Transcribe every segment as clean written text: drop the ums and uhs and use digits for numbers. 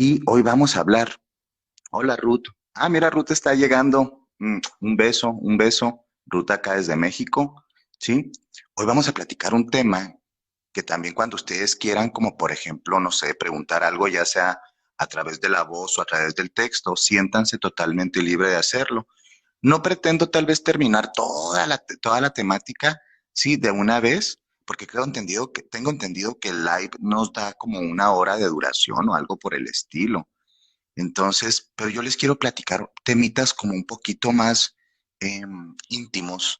y hoy vamos a hablar. Hola Ruth. Ah, mira, Ruth está llegando. Un beso, un beso. Ruth acá desde México, ¿sí? Hoy vamos a platicar un tema que también cuando ustedes quieran, como por ejemplo, no sé, preguntar algo, ya sea a través de la voz o a través del texto, siéntanse totalmente libre de hacerlo. No pretendo tal vez terminar toda la temática, sí, de una vez, porque tengo entendido que el live nos da como una hora de duración o algo por el estilo. Entonces, pero yo les quiero platicar temitas como un poquito más íntimos,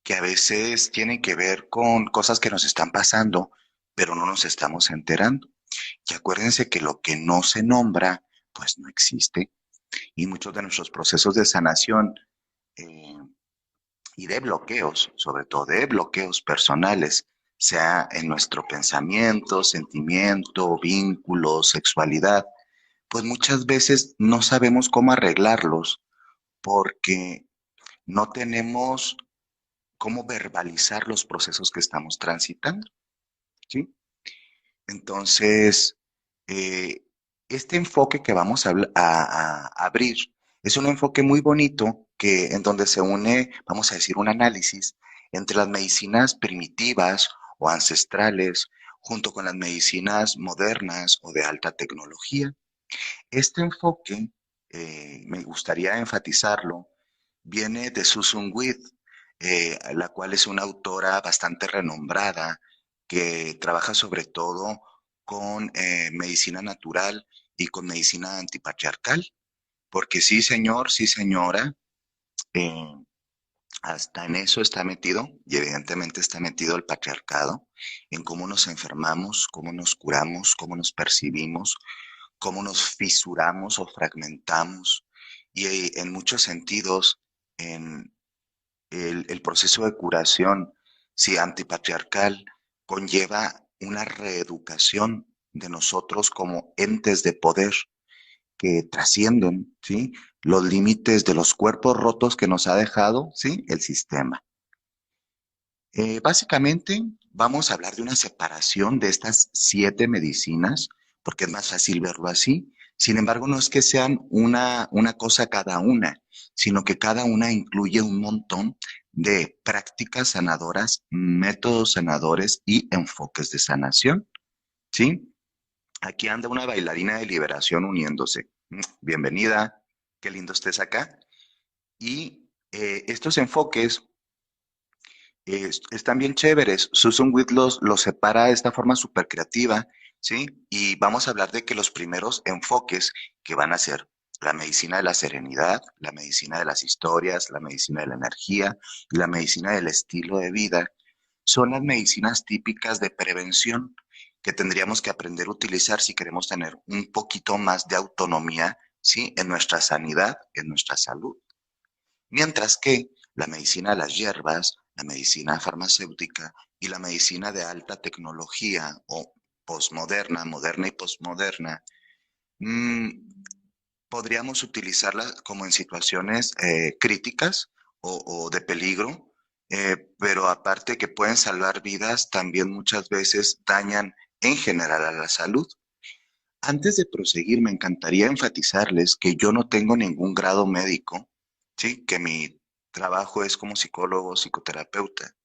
que a veces tienen que ver con cosas que nos están pasando, pero no nos estamos enterando. Y acuérdense que lo que no se nombra, pues no existe. Y muchos de nuestros procesos de sanación eh, y de bloqueos, sobre todo de bloqueos personales, sea en nuestro pensamiento, sentimiento, vínculo, sexualidad, pues muchas veces no sabemos cómo arreglarlos porque no tenemos cómo verbalizar los procesos que estamos transitando, ¿sí? Entonces, eh, este enfoque que vamos a abrir es un enfoque muy bonito en donde se une, vamos a decir, un análisis entre las medicinas primitivas o ancestrales junto con las medicinas modernas o de alta tecnología. Este enfoque, me gustaría enfatizarlo, viene de Susan Weed, la cual es una autora bastante renombrada que trabaja sobre todo con medicina natural y con medicina antipatriarcal, porque sí, señor, sí, señora, eh, hasta en eso está metido, y evidentemente está metido el patriarcado, en cómo nos enfermamos, cómo nos curamos, cómo nos percibimos, cómo nos fisuramos o fragmentamos, y en muchos sentidos, en el proceso de curación, si antipatriarcal, conlleva una reeducación de nosotros como entes de poder que trascienden, ¿sí? Los límites de los cuerpos rotos que nos ha dejado, ¿sí? El sistema. Básicamente, vamos a hablar de una separación de estas 7 medicinas, porque es más fácil verlo así. Sin embargo, no es que sean una cosa cada una, sino que cada una incluye un montón de prácticas sanadoras, métodos sanadores y enfoques de sanación, ¿sí? Aquí anda una bailarina de liberación uniéndose. Bienvenida, qué lindo estés acá. Y estos enfoques están bien chéveres. Susan Whit los separa de esta forma súper creativa, ¿sí? Y vamos a hablar de que los primeros enfoques que van a ser la medicina de la serenidad, la medicina de las historias, la medicina de la energía y la medicina del estilo de vida, son las medicinas típicas de prevención que tendríamos que aprender a utilizar si queremos tener un poquito más de autonomía, ¿sí? En nuestra sanidad, en nuestra salud. Mientras que la medicina de las hierbas, la medicina farmacéutica y la medicina de alta tecnología o posmoderna, moderna y posmoderna, mm, podríamos utilizarla como en situaciones críticas o de peligro, pero aparte que pueden salvar vidas, también muchas veces dañan en general a la salud. Antes de proseguir, me encantaría enfatizarles que yo no tengo ningún grado médico, ¿sí? Que mi trabajo es como psicólogo, psicoterapeuta.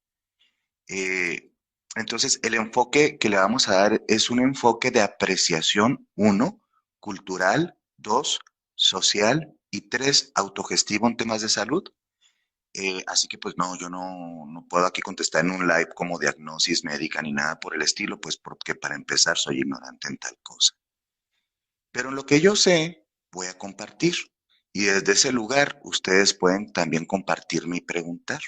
Eh, entonces, el enfoque que le vamos a dar es un enfoque de apreciación, uno, cultural, dos, social y tres, autogestivo en temas de salud. Así que pues no, yo no puedo aquí contestar en un live como diagnosis médica ni nada por el estilo, pues porque para empezar soy ignorante en tal cosa. Pero en lo que yo sé, voy a compartir. Y desde ese lugar, ustedes pueden también compartirme y preguntar.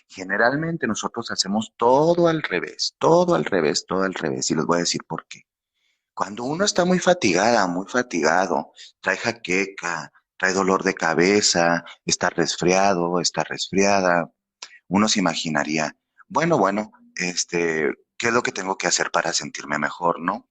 Generalmente nosotros hacemos todo al revés, todo al revés, todo al revés. Y les voy a decir por qué. Cuando uno está muy fatigada, muy fatigado, trae jaqueca, trae dolor de cabeza, está resfriado, está resfriada, uno se imaginaría, bueno, ¿qué es lo que tengo que hacer para sentirme mejor, no?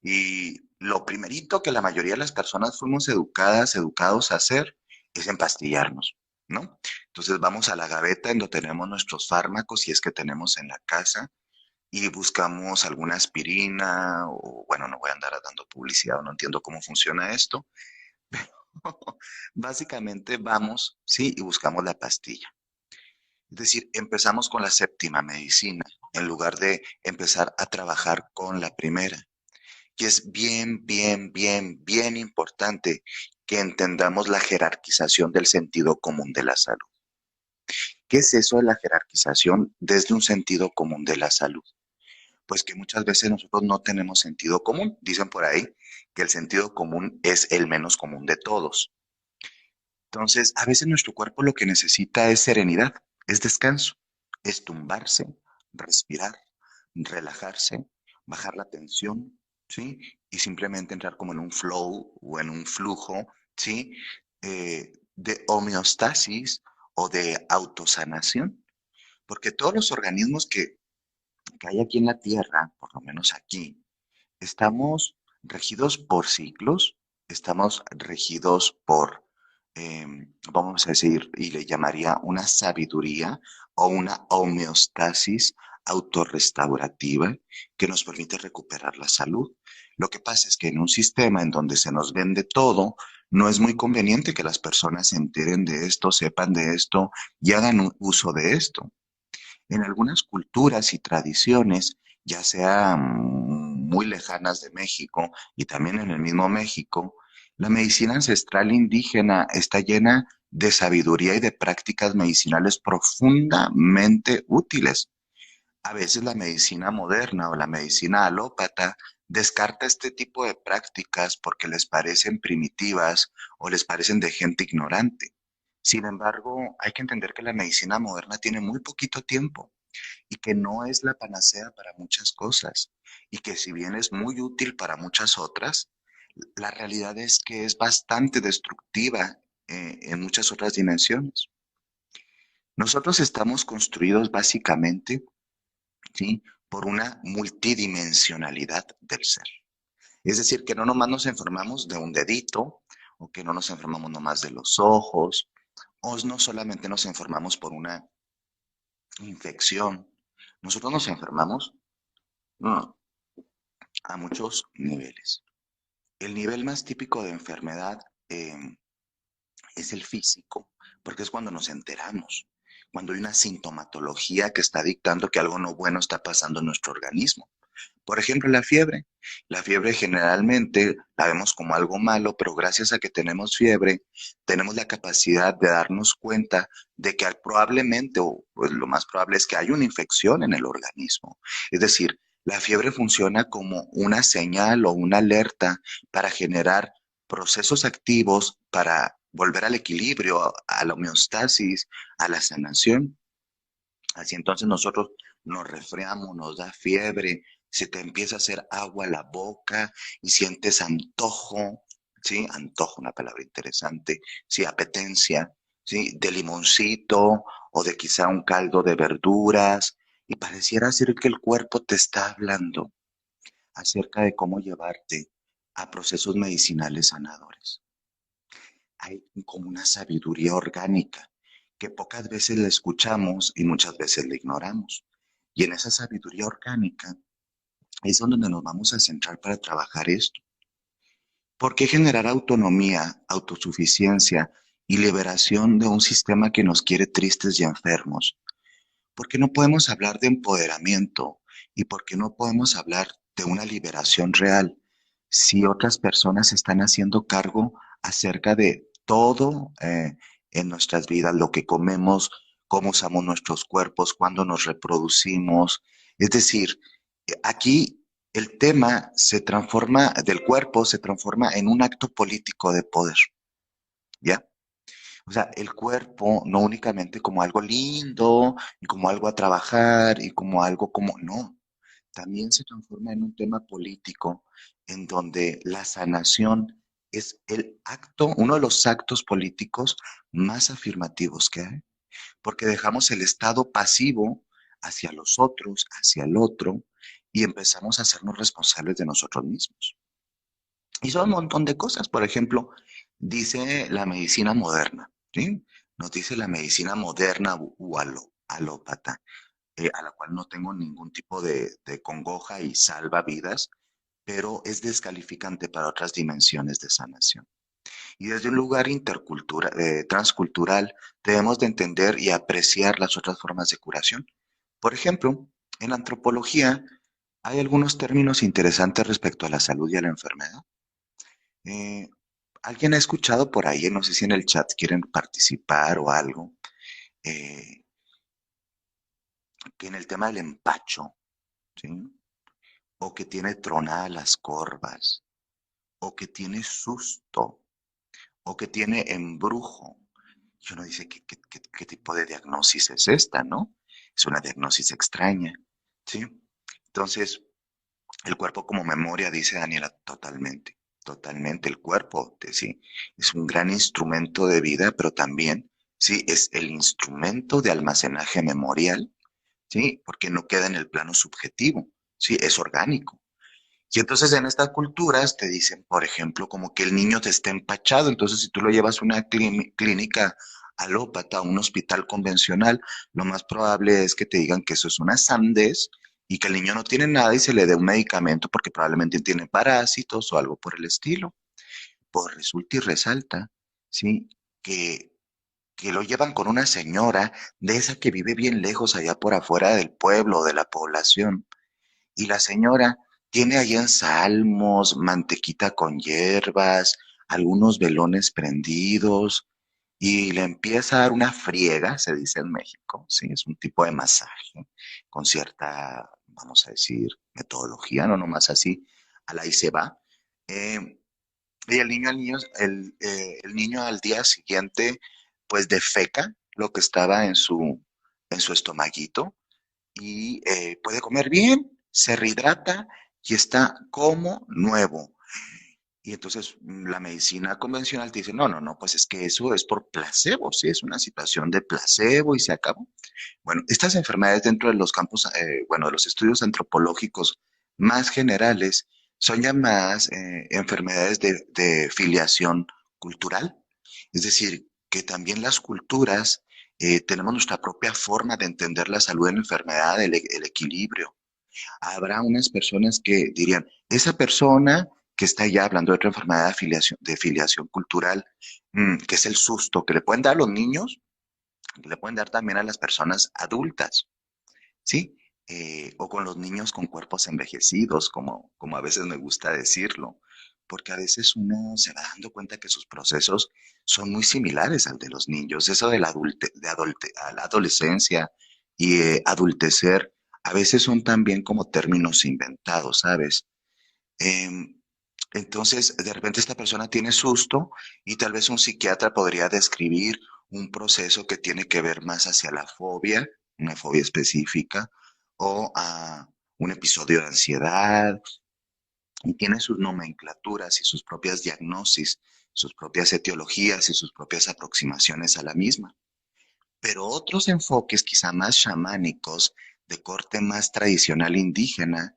Y lo primerito que la mayoría de las personas fuimos educados a hacer es empastillarnos, ¿no? Entonces vamos a la gaveta en donde tenemos nuestros fármacos, si es que tenemos en la casa, y buscamos alguna aspirina o bueno, no voy a andar dando publicidad, no entiendo cómo funciona esto. Básicamente vamos, sí, y buscamos la pastilla. Es decir, empezamos con la séptima medicina en lugar de empezar a trabajar con la primera. Y es bien importante que entendamos la jerarquización del sentido común de la salud. ¿Qué es eso de la jerarquización desde un sentido común de la salud? Pues que muchas veces nosotros no tenemos sentido común. Dicen por ahí que el sentido común es el menos común de todos. Entonces, a veces nuestro cuerpo lo que necesita es serenidad, es descanso, es tumbarse, respirar, relajarse, bajar la tensión, ¿sí? Y simplemente entrar como en un flow o en un flujo, ¿sí? De homeostasis o de autosanación. Porque todos los organismos que hay aquí en la Tierra, por lo menos aquí, estamos regidos por ciclos, estamos regidos por, vamos a decir, y le llamaría una sabiduría o una homeostasis autorrestaurativa que nos permite recuperar la salud. Lo que pasa es que en un sistema en donde se nos vende todo, no es muy conveniente que las personas se enteren de esto, sepan de esto y hagan uso de esto. En algunas culturas y tradiciones, ya sea muy lejanas de México y también en el mismo México, la medicina ancestral indígena está llena de sabiduría y de prácticas medicinales profundamente útiles. A veces la medicina moderna o la medicina alópata descarta este tipo de prácticas porque les parecen primitivas o les parecen de gente ignorante. Sin embargo, hay que entender que la medicina moderna tiene muy poquito tiempo y que no es la panacea para muchas cosas y que si bien es muy útil para muchas otras, la realidad es que es bastante destructiva en muchas otras dimensiones. Nosotros estamos construidos básicamente, ¿sí?, por una multidimensionalidad del ser. Es decir, que no nomás nos enfermamos de un dedito o que no nos enfermamos nomás de los ojos o no solamente nos enfermamos por una infección. Nosotros nos enfermamos no, a muchos niveles. El nivel más típico de enfermedad es el físico, porque es cuando nos enteramos, cuando hay una sintomatología que está dictando que algo no bueno está pasando en nuestro organismo. Por ejemplo, la fiebre. La fiebre generalmente la vemos como algo malo, pero gracias a que tenemos fiebre, tenemos la capacidad de darnos cuenta de que probablemente, o pues lo más probable es que hay una infección en el organismo. Es decir, la fiebre funciona como una señal o una alerta para generar procesos activos para volver al equilibrio, a la homeostasis, a la sanación. Así entonces nosotros nos resfriamos, nos da fiebre, se te empieza a hacer agua a la boca y sientes antojo, ¿sí? Antojo, una palabra interesante, sí, apetencia, ¿sí? De limoncito o de quizá un caldo de verduras y pareciera ser que el cuerpo te está hablando acerca de cómo llevarte a procesos medicinales sanadores. Hay como una sabiduría orgánica que pocas veces la escuchamos y muchas veces la ignoramos. Y en esa sabiduría orgánica es donde nos vamos a centrar para trabajar esto. ¿Por qué generar autonomía, autosuficiencia y liberación de un sistema que nos quiere tristes y enfermos? ¿Por qué no podemos hablar de empoderamiento y por qué no podemos hablar de una liberación real si otras personas están haciendo cargo acerca de todo en nuestras vidas, lo que comemos, cómo usamos nuestros cuerpos, cuándo nos reproducimos? Es decir, aquí el tema se transforma, del cuerpo se transforma en un acto político de poder, ¿ya? O sea, el cuerpo no únicamente como algo lindo y como algo a trabajar y como algo como, no, también se transforma en un tema político en donde la sanación es el acto, uno de los actos políticos más afirmativos que hay, porque dejamos el estado pasivo hacia los otros, hacia el otro, y empezamos a hacernos responsables de nosotros mismos. Y son un montón de cosas. Por ejemplo, dice la medicina moderna, ¿sí? Nos dice la medicina moderna u alópata. a la cual no tengo ningún tipo de congoja y salva vidas, pero es descalificante para otras dimensiones de sanación. Y desde un lugar transcultural debemos de entender y apreciar las otras formas de curación. Por ejemplo, en la antropología hay algunos términos interesantes respecto a la salud y a la enfermedad. Eh, ¿Alguien ha escuchado por ahí, no sé si en el chat quieren participar o algo, eh, que en el tema del empacho, ¿sí? O que tiene tronadas las corvas, o que tiene susto, o que tiene embrujo? Y uno dice, ¿qué tipo de diagnosis es esta, no? Es una diagnosis extraña, ¿sí? Entonces, el cuerpo como memoria, dice Daniela, totalmente, totalmente. El cuerpo, sí, es un gran instrumento de vida, pero también, sí, es el instrumento de almacenaje memorial, sí, porque no queda en el plano subjetivo, sí, es orgánico. Y entonces en estas culturas te dicen, por ejemplo, como que el niño te está empachado. Entonces, si tú lo llevas a una clínica alópata, a un hospital convencional, lo más probable es que te digan que eso es una sandez y que el niño no tiene nada y se le dé un medicamento porque probablemente tiene parásitos o algo por el estilo. Pues resulta y resalta, ¿sí? Que, que lo llevan con una señora de esa que vive bien lejos allá por afuera del pueblo o de la población, y la señora tiene ahí en salmos, mantequita con hierbas, algunos velones prendidos, y le empieza a dar una friega, se dice en México, sí, es un tipo de masaje con cierta, vamos a decir, metodología, no nomás así, a la y se va. Eh, y el niño al día siguiente, pues defeca lo que estaba en su estomaguito y puede comer bien, se rehidrata y está como nuevo. Y entonces la medicina convencional te dice, no, no, no, pues es que eso es por placebo, sí, es una situación de placebo y se acabó. Bueno, estas enfermedades dentro de los campos, bueno, de los estudios antropológicos más generales, son llamadas enfermedades de filiación cultural. Es decir, que también las culturas tenemos nuestra propia forma de entender la salud en la enfermedad, el equilibrio. Habrá unas personas que dirían, esa persona que está ya hablando de otra enfermedad de filiación cultural, que es el susto que le pueden dar a los niños, que le pueden dar también a las personas adultas, ¿sí? O con los niños con cuerpos envejecidos, como a veces me gusta decirlo, porque a veces uno se va dando cuenta que sus procesos son muy similares al de los niños. Eso de a la adolescencia y adultecer, a veces son también como términos inventados, ¿sabes? Em, entonces, de repente esta persona tiene susto y tal vez un psiquiatra podría describir un proceso que tiene que ver más hacia la fobia, una fobia específica, o a un episodio de ansiedad, y tiene sus nomenclaturas y sus propias diagnosis, sus propias etiologías y sus propias aproximaciones a la misma. Pero otros enfoques, quizá más chamánicos, de corte más tradicional indígena,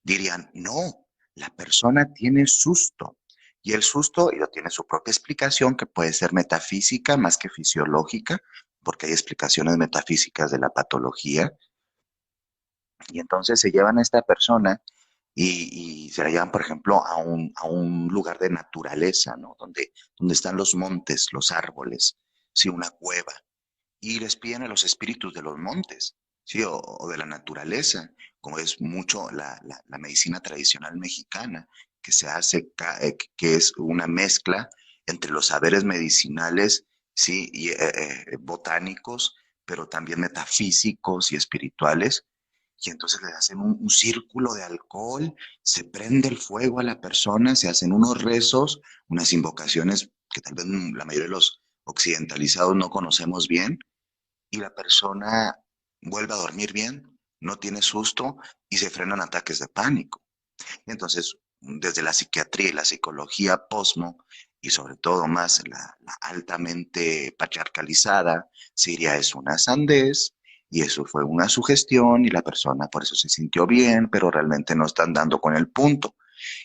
dirían, no, la persona tiene susto. Y el susto ya tiene su propia explicación, que puede ser metafísica más que fisiológica, porque hay explicaciones metafísicas de la patología. Y entonces se llevan a esta persona y se la llevan, por ejemplo, a un lugar de naturaleza, ¿no? Donde están los montes, los árboles, sí, una cueva, y les piden a los espíritus de los montes, ¿sí? O de la naturaleza, como es mucho la medicina tradicional mexicana, que se hace, que es una mezcla entre los saberes medicinales, ¿sí? Y botánicos, pero también metafísicos y espirituales. Y entonces le hacen un círculo de alcohol, se prende el fuego a la persona, se hacen unos rezos, unas invocaciones que tal vez la mayoría de los occidentalizados no conocemos bien, y la persona vuelve a dormir bien, no tiene susto y se frenan ataques de pánico. Entonces, desde la psiquiatría y la psicología posmo, y sobre todo más la altamente patriarcalizada, Siria es una sandez, y eso fue una sugestión, y la persona por eso se sintió bien, pero realmente no están dando con el punto.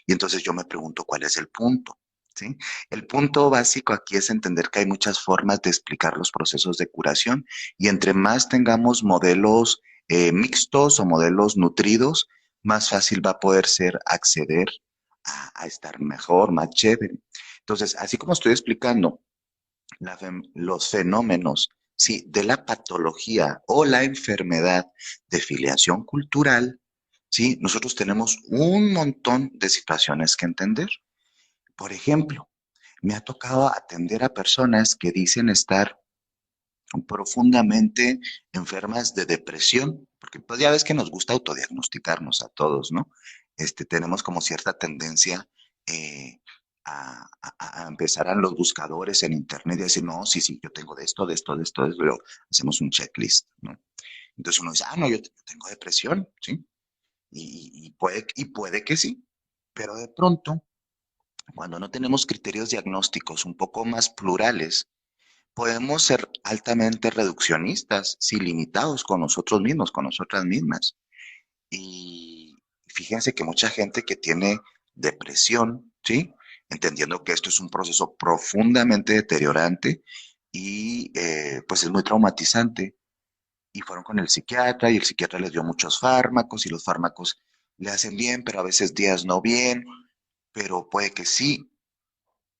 Y entonces yo me pregunto, ¿cuál es el punto? ¿Sí? El punto básico aquí es entender que hay muchas formas de explicar los procesos de curación y entre más tengamos modelos mixtos o modelos nutridos, más fácil va a poder ser acceder a estar mejor, más chévere. Entonces, así como estoy explicando los fenómenos, sí, de la patología o la enfermedad de filiación cultural, sí, nosotros tenemos un montón de situaciones que entender. Por ejemplo, me ha tocado atender a personas que dicen estar profundamente enfermas de depresión, porque pues ya ves que nos gusta autodiagnosticarnos a todos, ¿no? Tenemos como cierta tendencia eh, a empezar a los buscadores en internet y decir, no, sí, sí, yo tengo de esto, de esto, de esto, de esto, luego hacemos un checklist, ¿no? Entonces uno dice, ah, no, yo tengo depresión, ¿sí? Y puede que sí, pero de pronto, cuando no tenemos criterios diagnósticos un poco más plurales, podemos ser altamente reduccionistas, sí, limitados con nosotros mismos, con nosotras mismas. Y fíjense que mucha gente que tiene depresión, ¿sí? Entendiendo que esto es un proceso profundamente deteriorante y pues es muy traumatizante. Y fueron con el psiquiatra y el psiquiatra les dio muchos fármacos y los fármacos le hacen bien, pero a veces días no bien, pero puede que sí,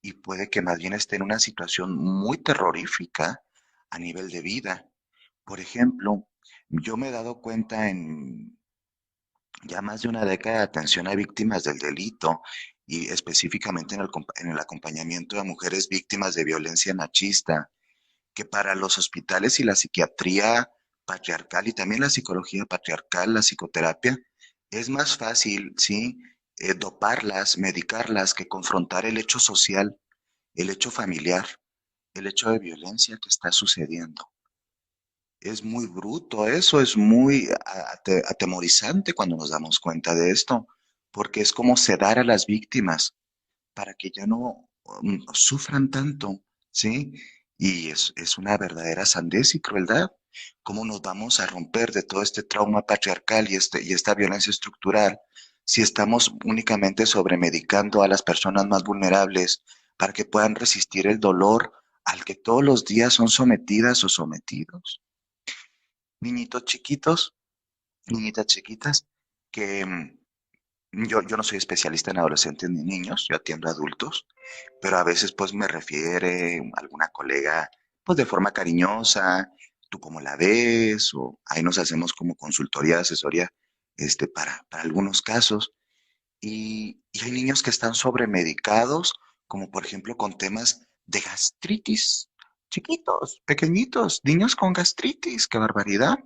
y puede que más bien esté en una situación muy terrorífica a nivel de vida. Por ejemplo, yo me he dado cuenta en ya más de una década de atención a víctimas del delito y específicamente en el acompañamiento de mujeres víctimas de violencia machista, que para los hospitales y la psiquiatría patriarcal y también la psicología patriarcal, la psicoterapia, es más fácil, ¿sí? Doparlas, medicarlas, que confrontar el hecho social, el hecho familiar, el hecho de violencia que está sucediendo. Es muy bruto eso, es muy atemorizante cuando nos damos cuenta de esto, porque es como sedar a las víctimas para que ya no sufran tanto, ¿sí? Y es una verdadera sandez y crueldad. ¿Cómo nos vamos a romper de todo este trauma patriarcal y esta violencia estructural si estamos únicamente sobremedicando a las personas más vulnerables para que puedan resistir el dolor al que todos los días son sometidas o sometidos? Niñitos chiquitos, niñitas chiquitas, que yo no soy especialista en adolescentes ni niños, yo atiendo a adultos, pero a veces pues me refiere alguna colega pues de forma cariñosa, tú cómo la ves, o ahí nos hacemos como consultoría, asesoría, para algunos casos. Y hay niños que están sobremedicados, como por ejemplo con temas de gastritis, chiquitos, pequeñitos, niños con gastritis, qué barbaridad,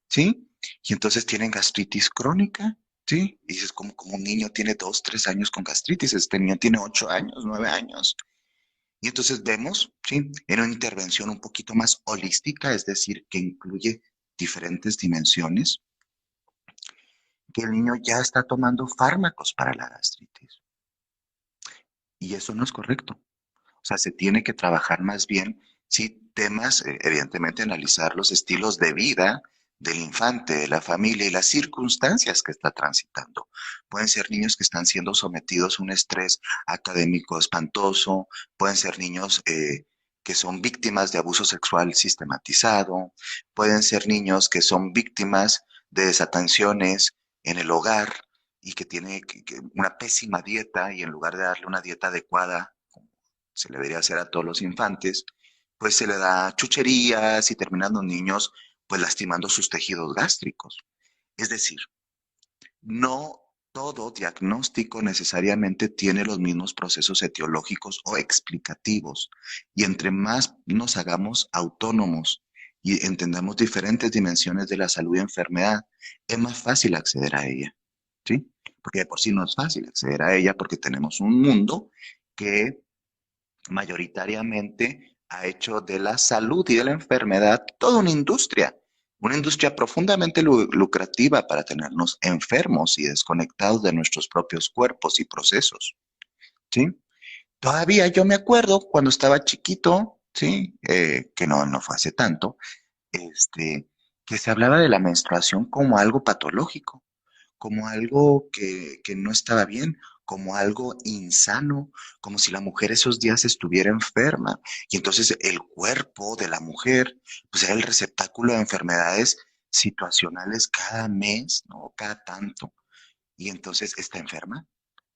¿sí? Y entonces tienen gastritis crónica, ¿sí? Y dices, como un niño tiene 2, 3 años con gastritis, este niño tiene 8 años, 9 años. Y entonces vemos, ¿sí? En una intervención un poquito más holística, es decir, que incluye diferentes dimensiones, que el niño ya está tomando fármacos para la gastritis. Y eso no es correcto. O sea, se tiene que trabajar más bien, sí, temas, evidentemente analizar los estilos de vida del infante, de la familia y las circunstancias que está transitando. Pueden ser niños que están siendo sometidos a un estrés académico espantoso, pueden ser niños que son víctimas de abuso sexual sistematizado, pueden ser niños que son víctimas de desatenciones en el hogar y que tiene una pésima dieta y en lugar de darle una dieta adecuada, se le debería hacer a todos los infantes, pues se le da chucherías y terminan los niños pues lastimando sus tejidos gástricos. Es decir, no todo diagnóstico necesariamente tiene los mismos procesos etiológicos o explicativos. Y entre más nos hagamos autónomos y entendamos diferentes dimensiones de la salud y enfermedad, es más fácil acceder a ella, ¿sí? Porque de por sí no es fácil acceder a ella porque tenemos un mundo que mayoritariamente ha hecho de la salud y de la enfermedad toda una industria profundamente lucrativa para tenernos enfermos y desconectados de nuestros propios cuerpos y procesos, ¿sí? Todavía yo me acuerdo cuando estaba chiquito, ¿sí? Que no fue hace tanto, este, que se hablaba de la menstruación como algo patológico, como algo que no estaba bien, como algo insano, como si la mujer esos días estuviera enferma. Y entonces el cuerpo de la mujer, pues era el receptáculo de enfermedades situacionales cada mes, ¿no? Cada tanto. Y entonces está enferma,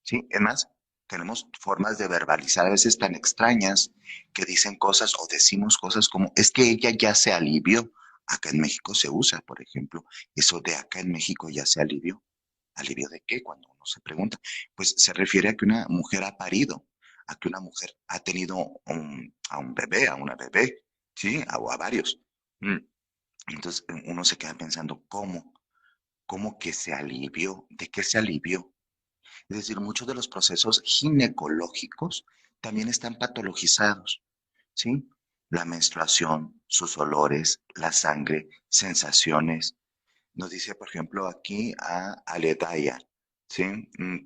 ¿sí? Es más, tenemos formas de verbalizar a veces tan extrañas que dicen cosas o decimos cosas como, es que ella ya se alivió. Acá en México se usa, por ejemplo, eso de acá en México ya se alivió. ¿Alivio de qué? Cuando uno se pregunta, pues se refiere a que una mujer ha parido, a que una mujer ha tenido a un bebé, a una bebé, ¿sí? O a varios. Mm, Entonces uno se queda pensando, ¿cómo? ¿Cómo que se alivió? ¿De qué se alivió? Es decir, muchos de los procesos ginecológicos también están patologizados, ¿sí? La menstruación, sus olores, la sangre, sensaciones. Nos dice, por ejemplo, aquí a Aledaya, ¿sí?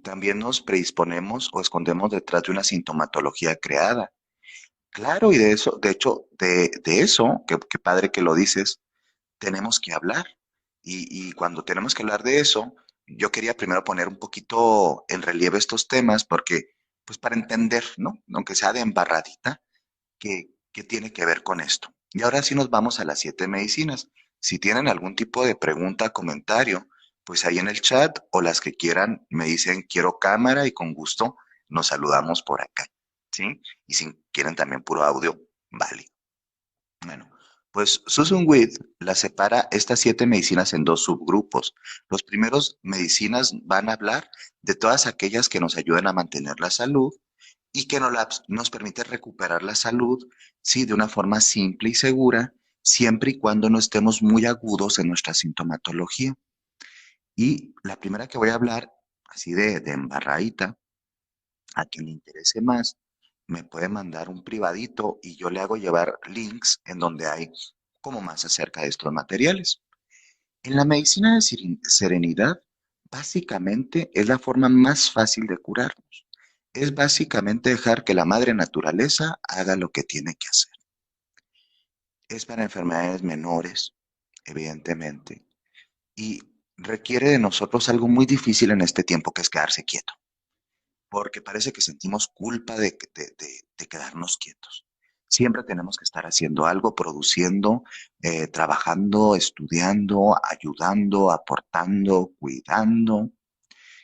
También nos predisponemos o escondemos detrás de una sintomatología creada. Claro, y de eso, de hecho, de eso, que padre que lo dices, tenemos que hablar. Y cuando tenemos que hablar de eso, yo quería primero poner un poquito en relieve estos temas, porque, pues para entender, ¿no? Aunque sea de embarradita, qué tiene que ver con esto. Y ahora sí nos vamos a las 7 medicinas. Si tienen algún tipo de pregunta, comentario, pues ahí en el chat o las que quieran me dicen quiero cámara y con gusto nos saludamos por acá, ¿sí? Y si quieren también puro audio, vale. Bueno, pues Susan Weed la separa estas 7 medicinas en dos subgrupos. Los primeros medicinas van a hablar de todas aquellas que nos ayudan a mantener la salud y que nos permite recuperar la salud, sí, de una forma simple y segura, siempre y cuando no estemos muy agudos en nuestra sintomatología. Y la primera que voy a hablar, así de embarradita, a quien le interese más, me puede mandar un privadito y yo le hago llevar links en donde hay como más acerca de estos materiales. En la medicina de serenidad, básicamente es la forma más fácil de curarnos. Es básicamente dejar que la madre naturaleza haga lo que tiene que hacer. Es para enfermedades menores, evidentemente, y requiere de nosotros algo muy difícil en este tiempo, que es quedarse quieto, porque parece que sentimos culpa de quedarnos quietos. Siempre tenemos que estar haciendo algo, produciendo, trabajando, estudiando, ayudando, aportando, cuidando,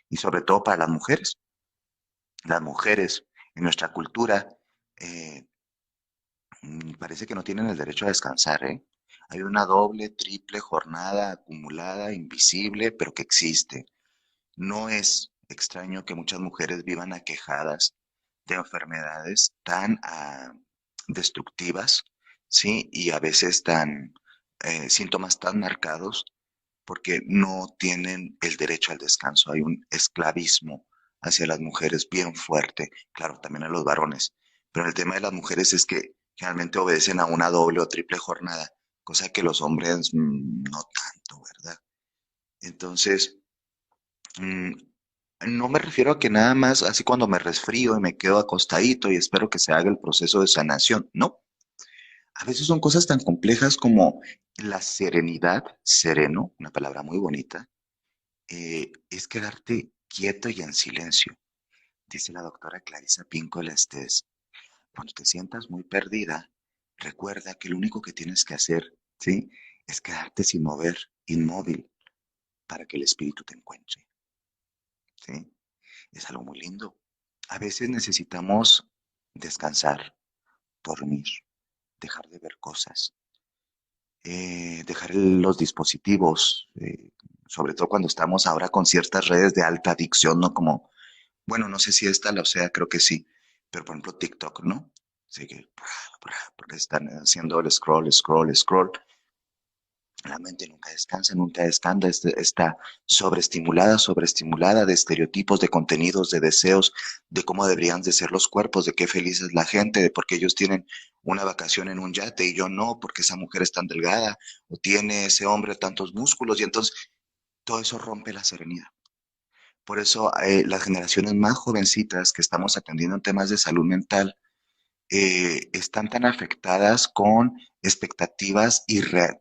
y sobre todo para las mujeres. Las mujeres en nuestra cultura eh, parece que no tienen el derecho a descansar, ¿eh? Hay una doble, triple jornada acumulada, invisible, pero que existe. No es extraño que muchas mujeres vivan aquejadas de enfermedades tan destructivas, ¿sí? Y a veces tan síntomas tan marcados porque no tienen el derecho al descanso. Hay un esclavismo hacia las mujeres bien fuerte, claro, también a los varones. Pero el tema de las mujeres es que generalmente obedecen a una doble o triple jornada, cosa que los hombres no tanto, ¿verdad? Entonces, mm, no me refiero a que nada más así cuando me resfrío y me quedo acostadito y espero que se haga el proceso de sanación. No, a veces son cosas tan complejas como la serenidad, sereno, una palabra muy bonita, es quedarte quieto y en silencio. Dice la doctora Clarisa Pinkola Estés, cuando te sientas muy perdida, recuerda que lo único que tienes que hacer, ¿sí? Es quedarte sin mover, inmóvil, para que el espíritu te encuentre, ¿sí? Es algo muy lindo. A veces necesitamos descansar, dormir, dejar de ver cosas, dejar los dispositivos, sobre todo cuando estamos ahora con ciertas redes de alta adicción, ¿no? Como, bueno, no sé si esta lo sea, creo que sí, pero por ejemplo TikTok, ¿no? Así que porque están haciendo el scroll, scroll, scroll. La mente nunca descansa, nunca descansa, está sobreestimulada, sobreestimulada de estereotipos, de contenidos, de deseos, de cómo deberían de ser los cuerpos, de qué feliz es la gente, de por qué ellos tienen una vacación en un yate y yo no, porque esa mujer es tan delgada o tiene ese hombre tantos músculos y entonces todo eso rompe la serenidad. Por eso las generaciones más jovencitas que estamos atendiendo en temas de salud mental están tan afectadas con expectativas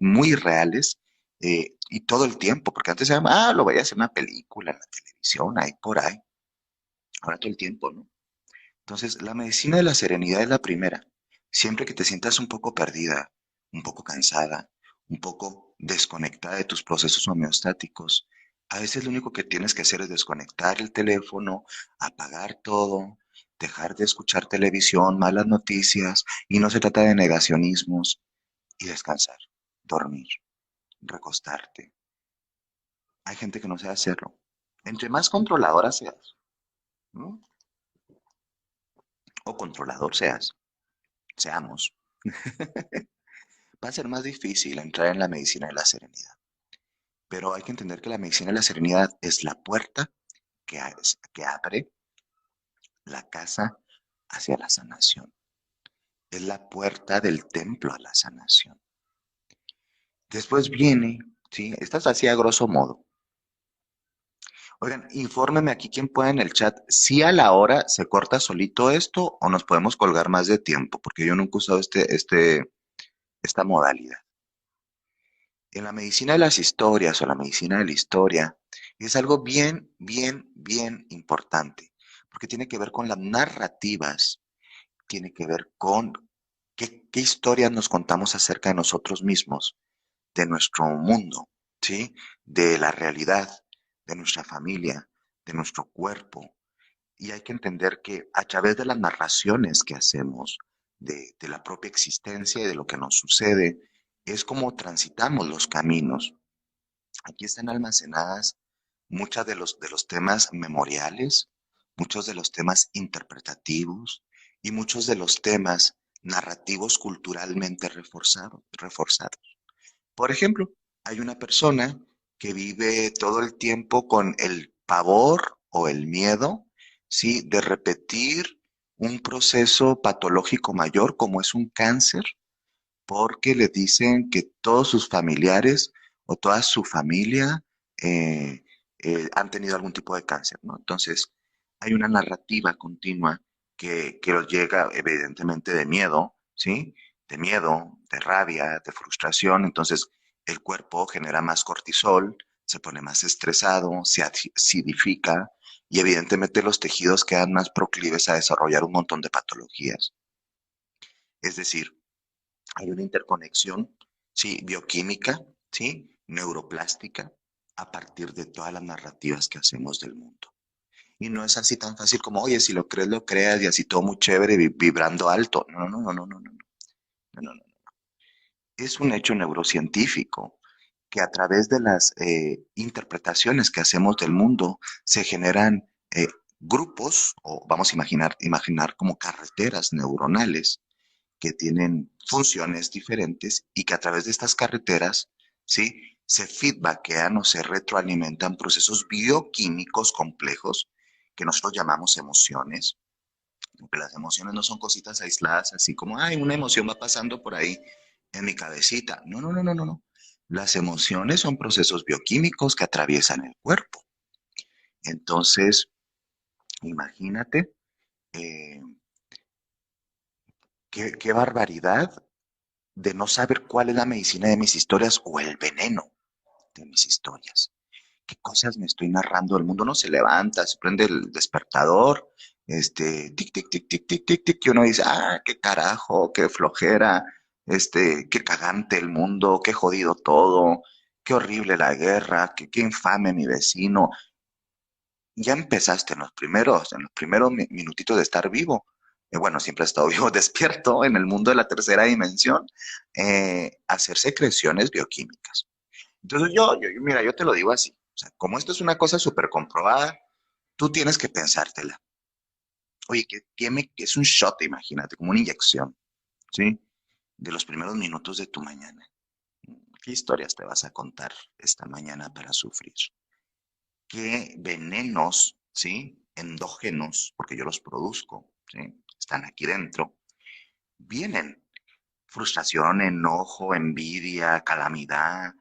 muy reales y todo el tiempo, porque antes era, lo voy a hacer una película en la televisión, ahí por ahí, ahora todo el tiempo, ¿no? Entonces, la medicina de la serenidad es la primera. Siempre que te sientas un poco perdida, un poco cansada, un poco desconectada de tus procesos homeostáticos. A veces lo único que tienes que hacer es desconectar el teléfono, apagar todo, dejar de escuchar televisión, malas noticias, y no se trata de negacionismos, y descansar, dormir, recostarte. Hay gente que no sabe hacerlo. Entre más controladora seas, ¿no? O controlador seas, seamos, va a ser más difícil entrar en la medicina de la serenidad. Pero hay que entender que la medicina de la serenidad es la puerta que abre la casa hacia la sanación. Es la puerta del templo a la sanación. Después viene, ¿sí? Esta es así a grosso modo. Oigan, infórmeme aquí quien pueda en el chat si a la hora se corta solito esto o nos podemos colgar más de tiempo, porque yo nunca he usado esta modalidad. En la medicina de las historias o la medicina de la historia es algo bien, bien, bien importante, porque tiene que ver con las narrativas, tiene que ver con qué historias nos contamos acerca de nosotros mismos, de nuestro mundo, ¿sí? De la realidad, de nuestra familia, de nuestro cuerpo. Y hay que entender que a través de las narraciones que hacemos de la propia existencia y de lo que nos sucede, es como transitamos los caminos. Aquí están almacenadas muchos de los temas memoriales, muchos de los temas interpretativos y muchos de los temas narrativos culturalmente reforzados. Por ejemplo, hay una persona que vive todo el tiempo con el pavor o el miedo, ¿sí? De repetir un proceso patológico mayor como es un cáncer, porque le dicen que todos sus familiares o toda su familia eh, han tenido algún tipo de cáncer, ¿no? Entonces, hay una narrativa continua que los llega evidentemente de miedo, ¿sí? De miedo, de rabia, de frustración. Entonces, el cuerpo genera más cortisol, se pone más estresado, se acidifica y evidentemente los tejidos quedan más proclives a desarrollar un montón de patologías. Es decir, hay una interconexión, sí, bioquímica, sí, neuroplástica, a partir de todas las narrativas que hacemos del mundo. Y no es así tan fácil como, oye, si lo crees, lo creas y así todo muy chévere, vibrando alto. No, no, no, no, no, no, no, no, no. Es un hecho neurocientífico que a través de las interpretaciones que hacemos del mundo se generan grupos, o vamos a imaginar como carreteras neuronales que tienen funciones diferentes y que a través de estas carreteras, ¿sí? Se feedbackean o se retroalimentan procesos bioquímicos complejos que nosotros llamamos emociones, porque las emociones no son cositas aisladas, así como, ay, una emoción va pasando por ahí en mi cabecita. No, no, no, no, no, no. Las emociones son procesos bioquímicos que atraviesan el cuerpo. Entonces, imagínate eh, qué barbaridad de no saber cuál es la medicina de mis historias o el veneno de mis historias. ¿Qué cosas me estoy narrando? El mundo no se levanta, se prende el despertador, tic, tic, tic, tic, tic, tic, tic, y uno dice, ah, qué carajo, qué flojera, qué cagante el mundo, qué jodido todo, qué horrible la guerra, qué infame mi vecino. Ya empezaste en los primeros minutitos de estar vivo. Bueno, siempre he estado vivo, despierto en el mundo de la tercera dimensión, hacer secreciones bioquímicas. Entonces mira, yo te lo digo así. O sea, como esto es una cosa súper comprobada, tú tienes que pensártela. Oye, que es un shot, imagínate, como una inyección, ¿sí? De los primeros minutos de tu mañana. ¿Qué historias te vas a contar esta mañana para sufrir? ¿Qué venenos, sí? Endógenos, porque yo los produzco, ¿sí? Están aquí dentro. Vienen. Frustración, enojo, envidia, calamidad,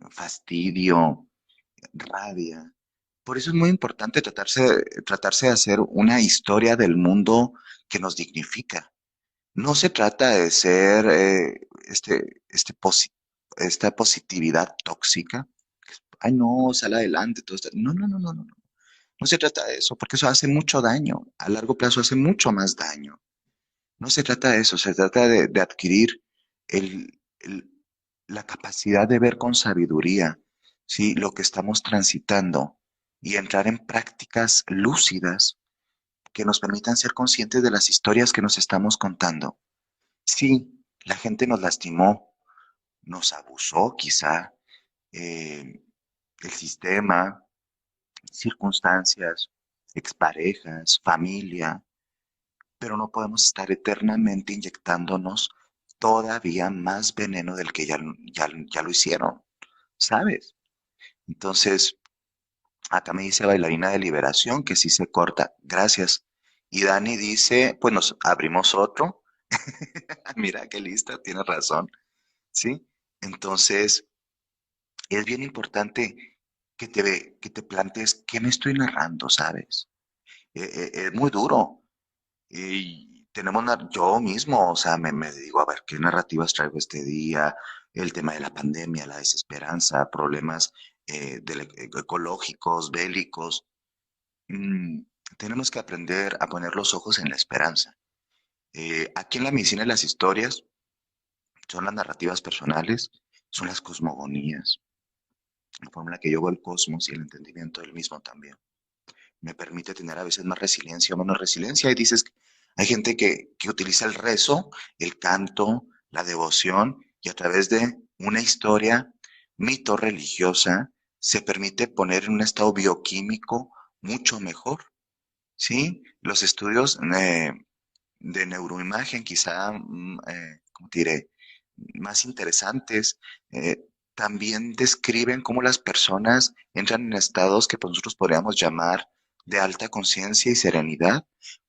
fastidio, rabia. Por eso es muy importante tratarse de hacer una historia del mundo que nos dignifica. No se trata de ser esta positividad tóxica. Ay, no, sal adelante, todo esto. No, no, no, no, no. No se trata de eso, porque eso hace mucho daño. A largo plazo hace mucho más daño. No se trata de eso, se trata de adquirir el, la capacidad de ver con sabiduría, ¿sí? Lo que estamos transitando y entrar en prácticas lúcidas que nos permitan ser conscientes de las historias que nos estamos contando. Sí, la gente nos lastimó, nos abusó quizá, el sistema, circunstancias, exparejas, familia, pero no podemos estar eternamente inyectándonos todavía más veneno del que ya lo hicieron, ¿sabes? Entonces, acá me dice bailarina de liberación que sí se corta. Gracias. Y Dani dice, pues nos abrimos otro. Mira qué lista, tienes razón. ¿Sí? Entonces, es bien importante que te plantees qué me estoy narrando, ¿sabes? Es muy duro. Y tenemos, yo mismo, o sea, me digo, a ver, ¿qué narrativas traigo este día? El tema de la pandemia, la desesperanza, problemas ecológicos, bélicos. Mm, tenemos que aprender a poner los ojos en la esperanza. Aquí en la medicina de las historias son las narrativas personales, son las cosmogonías, la forma en la que yo veo el cosmos y el entendimiento del mismo también. Me permite tener a veces más resiliencia o menos resiliencia. Y dices, hay gente que utiliza el rezo, el canto, la devoción, y a través de una historia, mito religiosa, se permite poner en un estado bioquímico mucho mejor. Sí, los estudios de neuroimagen quizá, ¿cómo te diré? Más interesantes, también describen cómo las personas entran en estados que pues, nosotros podríamos llamar de alta conciencia y serenidad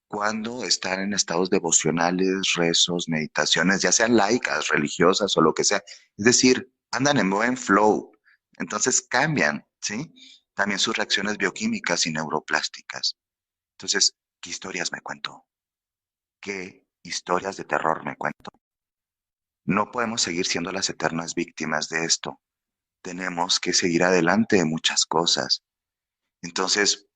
cuando están en estados devocionales, rezos, meditaciones, ya sean laicas, religiosas o lo que sea. Es decir, andan en buen flow, entonces cambian, ¿sí? También sus reacciones bioquímicas y neuroplásticas. Entonces, ¿qué historias me cuento? ¿Qué historias de terror me cuento? No podemos seguir siendo las eternas víctimas de esto. Tenemos que seguir adelante de muchas cosas. Entonces,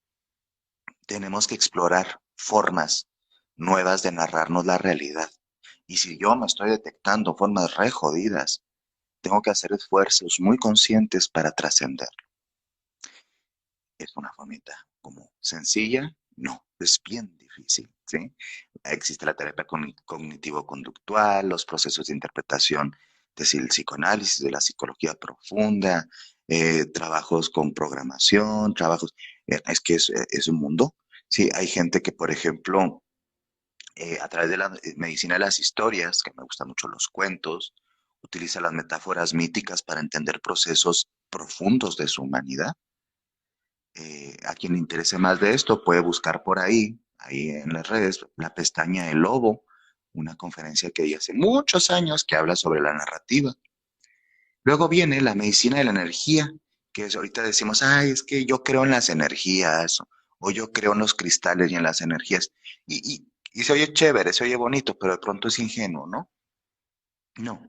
tenemos que explorar formas nuevas de narrarnos la realidad. Y si yo me estoy detectando formas re jodidas, tengo que hacer esfuerzos muy conscientes para trascender. Es una formita como sencilla, no, es bien difícil, ¿sí? Existe la terapia cognitivo-conductual, los procesos de interpretación del psicoanálisis, de la psicología profunda, trabajos con programación, trabajos, es que es un mundo, ¿sí? Hay gente que, por ejemplo, a través de la medicina de las historias, que me gustan mucho los cuentos, utiliza las metáforas míticas para entender procesos profundos de su humanidad. A quien le interese más de esto puede buscar por ahí en las redes, la pestaña El Lobo, una conferencia que di hace muchos años que habla sobre la narrativa. Luego viene la medicina de la energía, que es, ahorita decimos, ay, es que yo creo en las energías, o yo creo en los cristales y en las energías. Y se oye chévere, se oye bonito, pero de pronto es ingenuo, ¿no? No.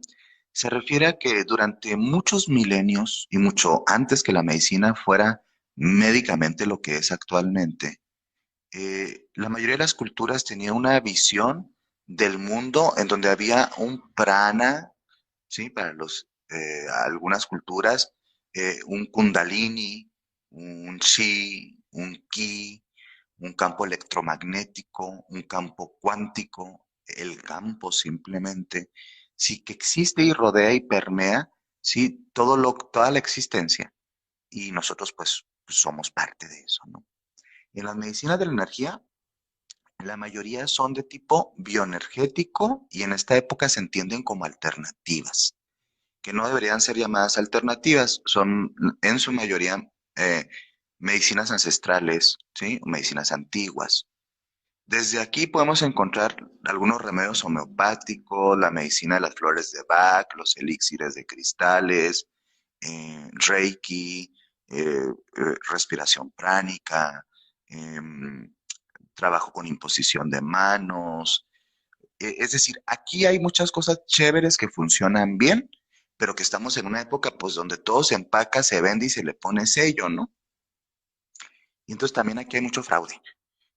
Se refiere a que durante muchos milenios y mucho antes que la medicina fuera médicamente lo que es actualmente, la mayoría de las culturas tenía una visión del mundo en donde había un prana, ¿sí? Para algunas culturas, un kundalini, un chi, un ki, un campo electromagnético, un campo cuántico, el campo simplemente, sí que existe y rodea y permea, sí, toda la existencia. Y nosotros pues somos parte de eso, ¿no? En las medicinas de la energía, la mayoría son de tipo bioenergético y en esta época se entienden como alternativas, que no deberían ser llamadas alternativas, son en su mayoría medicinas ancestrales, ¿sí? O medicinas antiguas. Desde aquí podemos encontrar algunos remedios homeopáticos, la medicina de las flores de Bach, los elixires de cristales, Reiki, respiración pránica, em, trabajo con imposición de manos. Es decir, aquí hay muchas cosas chéveres que funcionan bien, pero que estamos en una época pues donde todo se empaca, se vende y se le pone sello, ¿no? Y entonces también aquí hay mucho fraude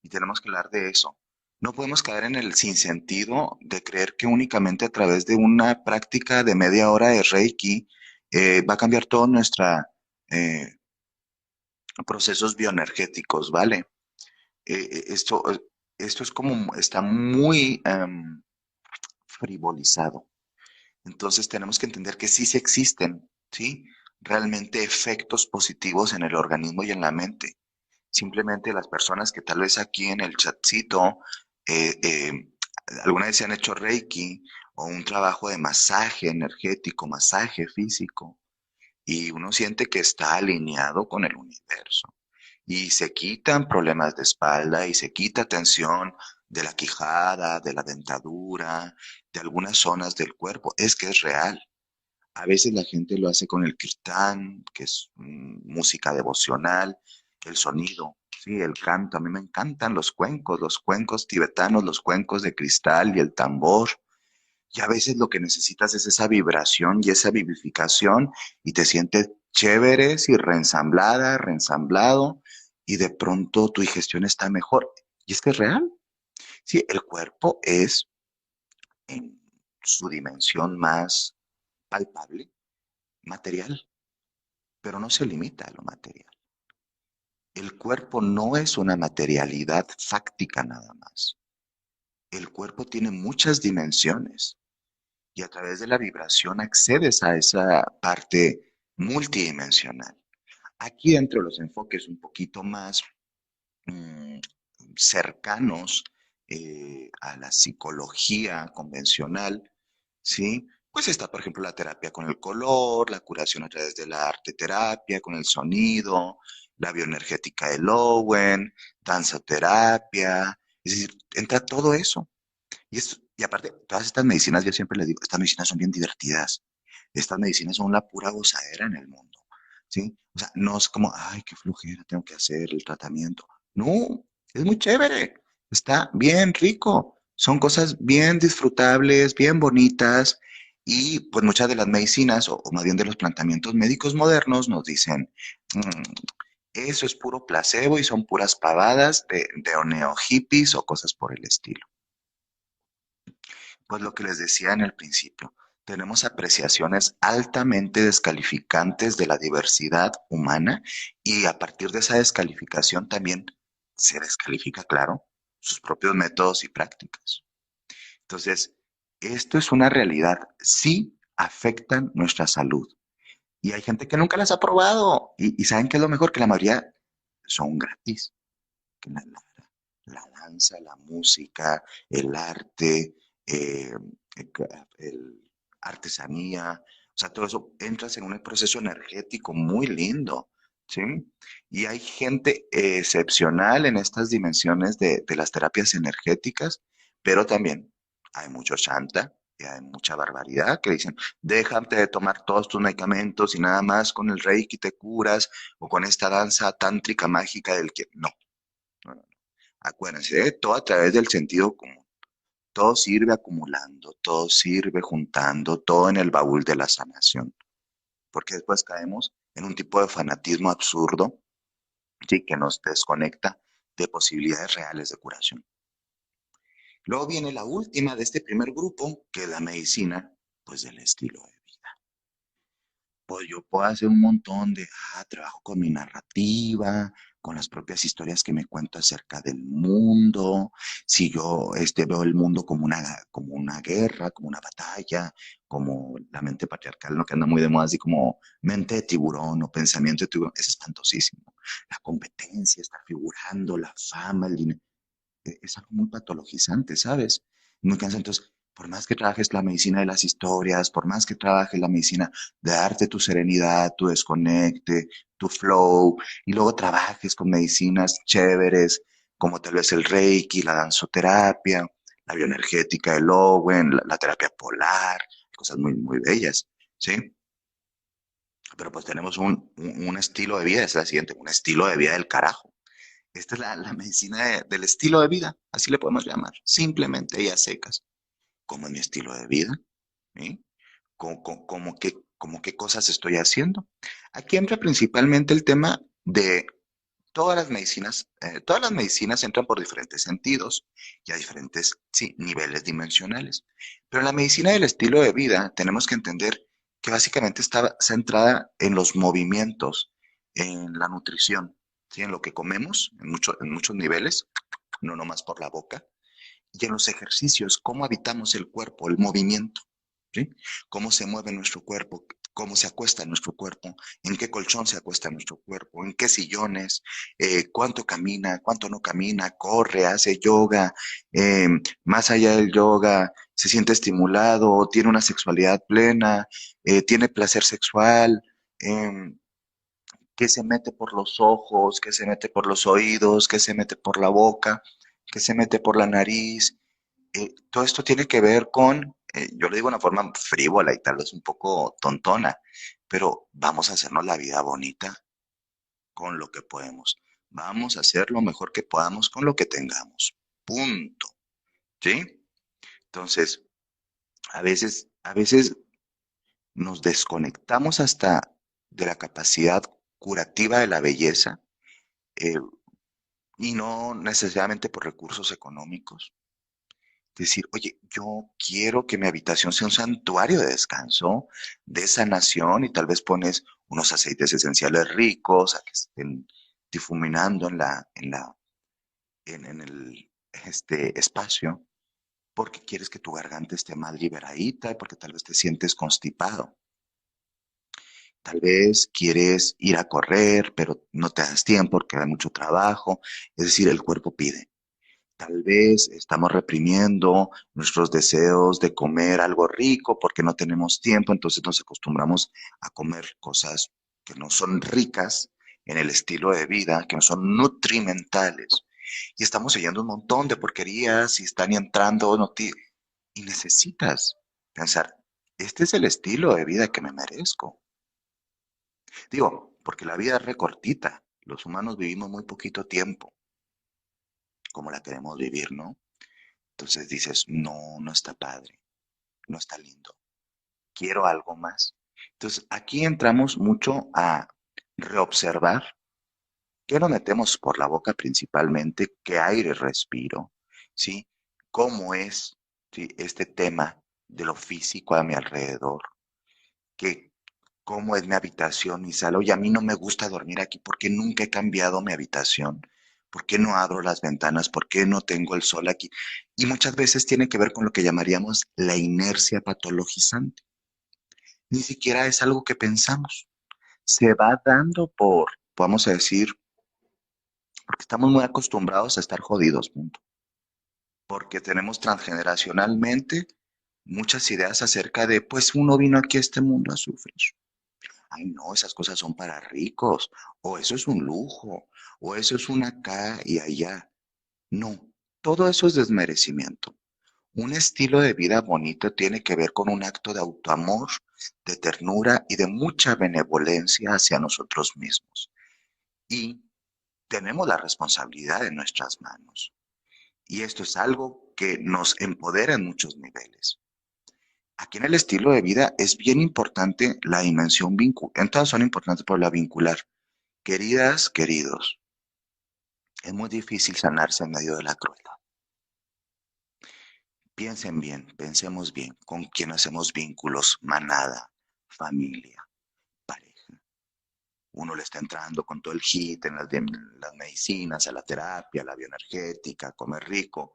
y tenemos que hablar de eso. No podemos caer en el sinsentido de creer que únicamente a través de una práctica de media hora de Reiki va a cambiar todo nuestros procesos bioenergéticos, ¿vale? Eh, eh, esto, eh, esto es como, está muy frivolizado. Entonces tenemos que entender que sí existen, ¿sí? Realmente efectos positivos en el organismo y en la mente. Simplemente las personas que tal vez aquí en el chatcito eh, eh, alguna vez se han hecho Reiki o un trabajo de masaje energético, masaje físico, y uno siente que está alineado con el universo. Y se quitan problemas de espalda y se quita tensión de la quijada, de la dentadura, de algunas zonas del cuerpo. Es que es real. A veces la gente lo hace con el kirtán, que es música devocional, el sonido, sí, el canto. A mí me encantan los cuencos tibetanos, los cuencos de cristal y el tambor. Y a veces lo que necesitas es esa vibración y esa vivificación y te sientes chévere y reensamblada, reensamblado y de pronto tu digestión está mejor. Y es que es real. Sí, el cuerpo es en su dimensión más palpable, material, pero no se limita a lo material. El cuerpo no es una materialidad fáctica nada más. El cuerpo tiene muchas dimensiones y a través de la vibración accedes a esa parte multidimensional. Aquí dentro de los enfoques un poquito más mm, cercanos a la psicología convencional, ¿sí? Pues está, por ejemplo, la terapia con el color, la curación a través de la arte terapia, con el sonido, la bioenergética de Lowen, danzoterapia, es decir, entra todo eso. Y aparte, todas estas medicinas, yo siempre les digo, estas medicinas son bien divertidas. Estas medicinas son la pura gozadera en el mundo, ¿sí? O sea, no es como, ay, qué flojera, tengo que hacer el tratamiento. No, es muy chévere, está bien rico. Son cosas bien disfrutables, bien bonitas. Y pues muchas de las medicinas, o más bien de los planteamientos médicos modernos, nos dicen, "Mm, eso es puro placebo y son puras pavadas de neo hippies o cosas por el estilo. Pues lo que les decía en el principio, tenemos apreciaciones altamente descalificantes de la diversidad humana y a partir de esa descalificación también se descalifica, claro, sus propios métodos y prácticas. Entonces, esto es una realidad, sí afectan nuestra salud y hay gente que nunca las ha probado y saben que es lo mejor, que la mayoría son gratis, que la danza, la música, el arte, eh, el artesanía, o sea, todo eso entras en un proceso energético muy lindo, ¿sí? Y hay gente excepcional en estas dimensiones de las terapias energéticas, pero también hay mucho chanta y hay mucha barbaridad que dicen, déjate de tomar todos tus medicamentos y nada más con el Reiki te curas o con esta danza tántrica mágica del que no. No, no. Acuérdense, todo a través del sentido común. Todo sirve acumulando, todo sirve juntando, todo en el baúl de la sanación. Porque después caemos en un tipo de fanatismo absurdo, sí, que nos desconecta de posibilidades reales de curación. Luego viene la última de este primer grupo, que es la medicina, pues del estilo de vida. Pues yo puedo hacer un montón de, trabajo con mi narrativa, con las propias historias que me cuento acerca del mundo. Si yo veo el mundo como una guerra, como una batalla, como la mente patriarcal, ¿no? Que anda muy de moda, así como mente de tiburón o pensamiento de tiburón, es espantosísimo. La competencia, estar figurando, la fama, el dinero es algo muy patologizante, ¿sabes? Muy cansado. Entonces, por más que trabajes la medicina de las historias, por más que trabajes la medicina de darte tu serenidad, tu desconecte, tu flow, y luego trabajes con medicinas chéveres, como tal vez el Reiki, la danzoterapia, la bioenergética de Lowen, la terapia polar, cosas muy, muy bellas, ¿sí? Pero pues tenemos un estilo de vida, es la siguiente, un estilo de vida del carajo. Esta es la medicina del estilo de vida, así le podemos llamar, simplemente y a secas, como es mi estilo de vida, ¿sí? Como qué cosas estoy haciendo. Aquí entra principalmente el tema de todas las medicinas entran por diferentes sentidos y a diferentes, sí, niveles dimensionales. Pero en la medicina del estilo de vida tenemos que entender que básicamente está centrada en los movimientos, en la nutrición, ¿sí? En lo que comemos, en muchos niveles, no nomás por la boca, y en los ejercicios, cómo habitamos el cuerpo, el movimiento, ¿sí? Cómo se mueve nuestro cuerpo, cómo se acuesta nuestro cuerpo, en qué colchón se acuesta nuestro cuerpo, en qué sillones, cuánto camina, cuánto no camina, corre, hace yoga, eh, más allá del yoga, se siente estimulado, tiene una sexualidad plena, tiene placer sexual, eh, qué se mete por los ojos, qué se mete por los oídos, qué se mete por la boca, qué se mete por la nariz. Todo esto tiene que ver con, yo lo digo de una forma frívola y tal vez un poco tontona, pero vamos a hacernos la vida bonita con lo que podemos. Vamos a hacer lo mejor que podamos con lo que tengamos. Punto. ¿Sí? Entonces, a veces nos desconectamos hasta de la capacidad curativa de la belleza, eh, y no necesariamente por recursos económicos. Decir, oye, yo quiero que mi habitación sea un santuario de descanso, de sanación, y tal vez pones unos aceites esenciales ricos a que estén difuminando en el espacio, porque quieres que tu garganta esté más liberadita, porque tal vez te sientes constipado. Tal vez quieres ir a correr, pero no te das tiempo porque hay mucho trabajo. Es decir, el cuerpo pide. Tal vez estamos reprimiendo nuestros deseos de comer algo rico porque no tenemos tiempo, entonces nos acostumbramos a comer cosas que no son ricas en el estilo de vida, que no son nutrimentales. Y estamos oyendo un montón de porquerías y están entrando y necesitas pensar, este es el estilo de vida que me merezco. Digo, porque la vida es recortita. Los humanos vivimos muy poquito tiempo, como la queremos vivir, ¿no? Entonces dices, no, no está padre, no está lindo, quiero algo más. Entonces aquí entramos mucho a reobservar qué nos metemos por la boca principalmente, qué aire respiro, ¿sí? ¿Cómo es, ¿sí? Este tema de lo físico a mi alrededor? ¿Qué, cómo es mi habitación, mi sala? Oye, a mí no me gusta dormir aquí porque nunca he cambiado mi habitación. ¿Por qué no abro las ventanas? ¿Por qué no tengo el sol aquí? Y muchas veces tiene que ver con lo que llamaríamos la inercia patologizante. Ni siquiera es algo que pensamos. Se va dando por, vamos a decir, porque estamos muy acostumbrados a estar jodidos, punto. Porque tenemos transgeneracionalmente muchas ideas acerca de, pues uno vino aquí a este mundo a sufrir. Ay, no, esas cosas son para ricos, o eso es un lujo, o eso es una acá y allá. No, todo eso es desmerecimiento. Un estilo de vida bonito tiene que ver con un acto de autoamor, de ternura y de mucha benevolencia hacia nosotros mismos. Y tenemos la responsabilidad en nuestras manos. Y esto es algo que nos empodera en muchos niveles. Aquí en el estilo de vida es bien importante la dimensión vincular. En todas son importantes por la vincular. Queridas, queridos, es muy difícil sanarse en medio de la crueldad. Piensen bien, pensemos bien con quién hacemos vínculos, manada, familia, pareja. Uno le está entrando con todo el hit en las medicinas, a la terapia, a la bioenergética, a comer rico,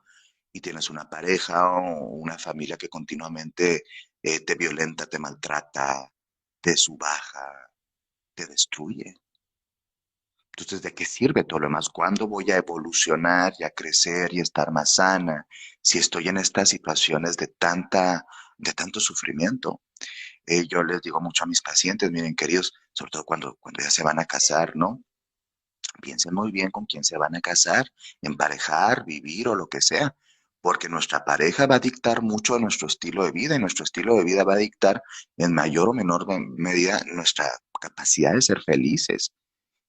y tienes una pareja o una familia que continuamente te violenta, te maltrata, te subaja, te destruye. Entonces, ¿de qué sirve todo lo demás? ¿Cuándo voy a evolucionar y a crecer y estar más sana si estoy en estas situaciones de tanto sufrimiento? Yo les digo mucho a mis pacientes, miren, queridos, sobre todo cuando ya se van a casar, ¿no? Piensen muy bien con quién se van a casar, emparejar, vivir o lo que sea, porque nuestra pareja va a dictar mucho de nuestro estilo de vida y nuestro estilo de vida va a dictar en mayor o menor medida nuestra capacidad de ser felices.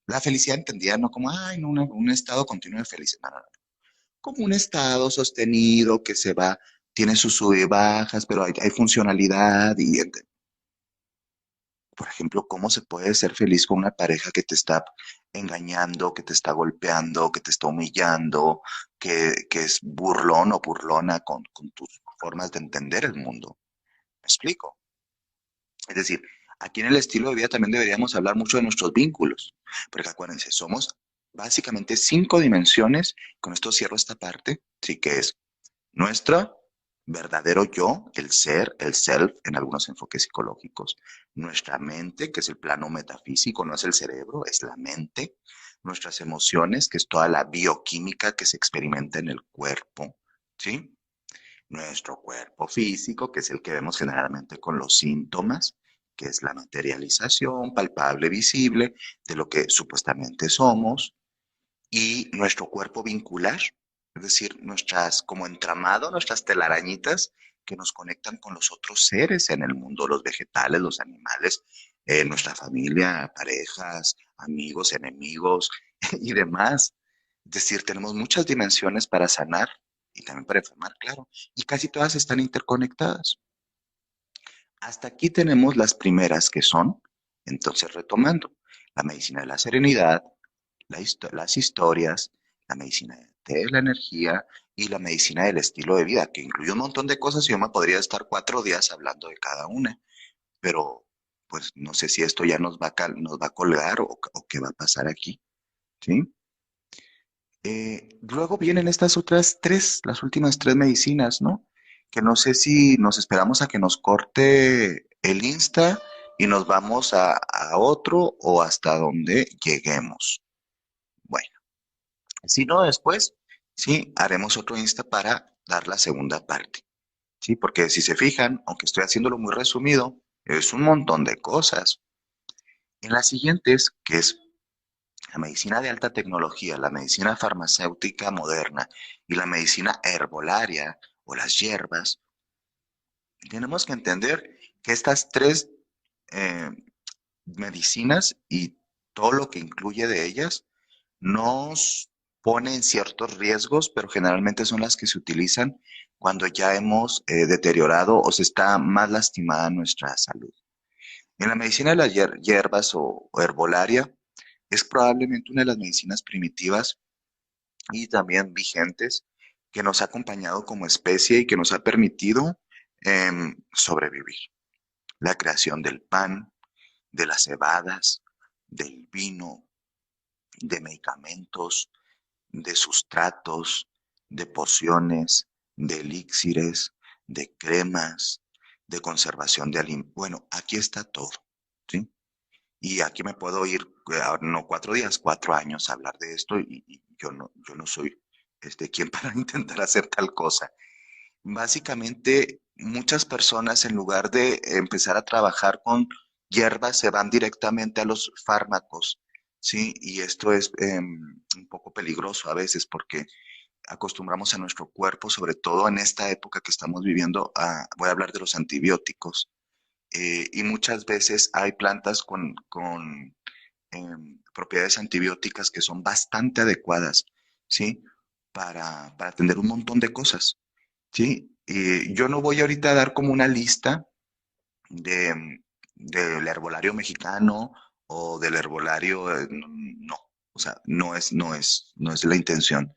La felicidad entendida no como, ay, no, un estado continuo de felicidad, no, no, no. Como un estado sostenido que se va, tiene sus sub y bajas, pero hay funcionalidad y, por ejemplo, ¿cómo se puede ser feliz con una pareja que te está engañando, que te está golpeando, que te está humillando, que es burlón o burlona con tus formas de entender el mundo. ¿Me explico? Es decir, aquí en el estilo de vida también deberíamos hablar mucho de nuestros vínculos, porque acuérdense, somos básicamente 5 dimensiones. Con esto cierro esta parte, sí, que es nuestro verdadero yo, el ser, el self, en algunos enfoques psicológicos. Nuestra mente, que es el plano metafísico, no es el cerebro, es la mente. Nuestras emociones, que es toda la bioquímica que se experimenta en el cuerpo, ¿sí? Nuestro cuerpo físico, que es el que vemos generalmente con los síntomas, que es la materialización palpable, visible de lo que supuestamente somos, y nuestro cuerpo vincular, es decir, nuestras, como entramado, nuestras telarañitas que nos conectan con los otros seres en el mundo, los vegetales, los animales, nuestra familia, parejas, amigos, enemigos y demás. Es decir, tenemos muchas dimensiones para sanar y también para enfermar, claro, y casi todas están interconectadas. Hasta aquí tenemos las primeras que son, entonces retomando, la medicina de la serenidad, las historias, la medicina de la energía y la medicina del estilo de vida, que incluye un montón de cosas y yo me podría estar 4 días hablando de cada una, pero pues no sé si esto ya nos va a colgar o qué va a pasar aquí, ¿sí? Luego vienen estas otras tres, las últimas tres medicinas, ¿no? Que no sé si nos esperamos a que nos corte el Insta y nos vamos a otro o hasta donde lleguemos. Bueno, si no, después, sí, haremos otro Insta para dar la segunda parte, ¿sí? Porque si se fijan, aunque estoy haciéndolo muy resumido, es un montón de cosas. En las siguientes, que es la medicina de alta tecnología, la medicina farmacéutica moderna y la medicina herbolaria o las hierbas, tenemos que entender que estas tres eh, medicinas y todo lo que incluye de ellas nos ponen ciertos riesgos, pero generalmente son las que se utilizan cuando ya hemos deteriorado o se está más lastimada nuestra salud. En la medicina de las hierbas o herbolaria es probablemente una de las medicinas primitivas y también vigentes que nos ha acompañado como especie y que nos ha permitido sobrevivir. La creación del pan, de las cebadas, del vino, de medicamentos, de sustratos, de pociones, de elixires, de cremas, de conservación de alimentos. Bueno, aquí está todo, ¿sí? Y aquí me puedo ir, no 4 días, 4 años a hablar de esto y yo no soy quien para intentar hacer tal cosa. Básicamente, muchas personas en lugar de empezar a trabajar con hierbas se van directamente a los fármacos, ¿sí? Y esto es un poco peligroso a veces porque acostumbramos a nuestro cuerpo, sobre todo en esta época que estamos viviendo, voy a hablar de los antibióticos. Y muchas veces hay plantas con propiedades antibióticas que son bastante adecuadas, ¿sí? Para atender un montón de cosas, ¿sí? Y yo no voy ahorita a dar como una lista de, del herbolario mexicano o del herbolario, no, o sea, no es la intención.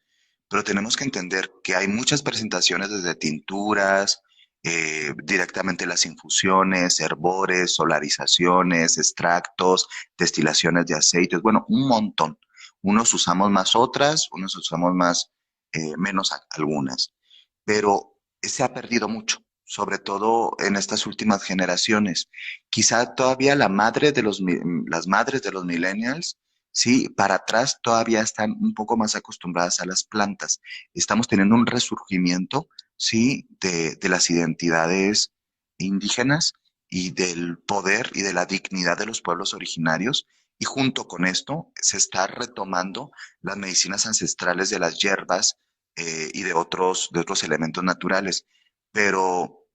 Pero tenemos que entender que hay muchas presentaciones desde tinturas, directamente las infusiones, herbores, solarizaciones, extractos, destilaciones de aceites, bueno, un montón. Unos usamos más otras, unos usamos más, menos algunas, pero se ha perdido mucho, sobre todo en estas últimas generaciones. Quizá todavía las madres de los millennials, sí, para atrás todavía están un poco más acostumbradas a las plantas. Estamos teniendo un resurgimiento, sí, de las identidades indígenas y del poder y de la dignidad de los pueblos originarios. Y junto con esto se está retomando las medicinas ancestrales de las hierbas, y de otros elementos naturales. Pero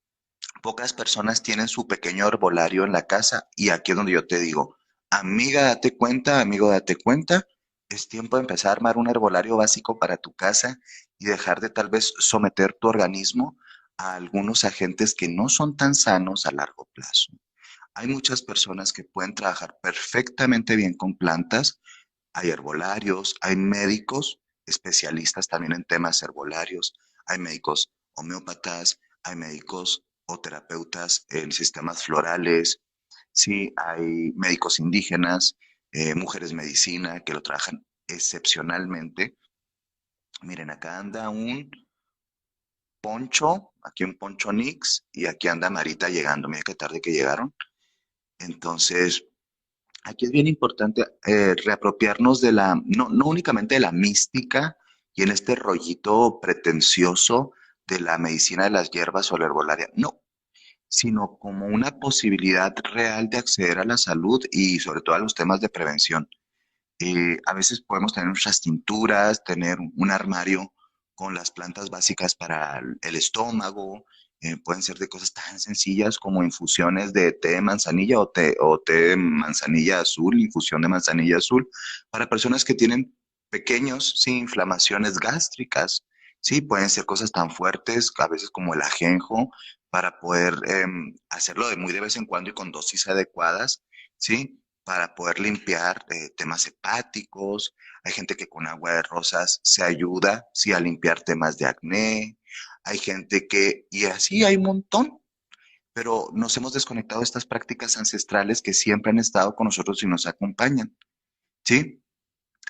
pocas personas tienen su pequeño herbolario en la casa y aquí es donde yo te digo, amiga, date cuenta, amigo, date cuenta, es tiempo de empezar a armar un herbolario básico para tu casa y dejar de tal vez someter tu organismo a algunos agentes que no son tan sanos a largo plazo. Hay muchas personas que pueden trabajar perfectamente bien con plantas, hay herbolarios, hay médicos especialistas también en temas herbolarios, hay médicos homeópatas, hay médicos o terapeutas en sistemas florales, sí, hay médicos indígenas, mujeres medicina que lo trabajan excepcionalmente. Miren, acá anda un Poncho, aquí un Poncho Nix y aquí anda Marita llegando. Mira qué tarde que llegaron. Entonces, aquí es bien importante reapropiarnos de no únicamente de la mística y en este rollito pretencioso de la medicina de las hierbas o la herbolaria, no, sino como una posibilidad real de acceder a la salud y sobre todo a los temas de prevención. A veces podemos tener nuestras tinturas, tener un armario con las plantas básicas para el estómago, pueden ser de cosas tan sencillas como infusiones de té de manzanilla o té de manzanilla azul, infusión de manzanilla azul, para personas que tienen pequeños, sí, inflamaciones gástricas. Sí, pueden ser cosas tan fuertes, a veces como el ajenjo, para poder hacerlo de muy de vez en cuando y con dosis adecuadas, ¿sí? Para poder limpiar temas hepáticos. Hay gente que con agua de rosas se ayuda, sí, a limpiar temas de acné. Hay gente que, y así hay un montón, pero nos hemos desconectado de estas prácticas ancestrales que siempre han estado con nosotros y nos acompañan, ¿sí?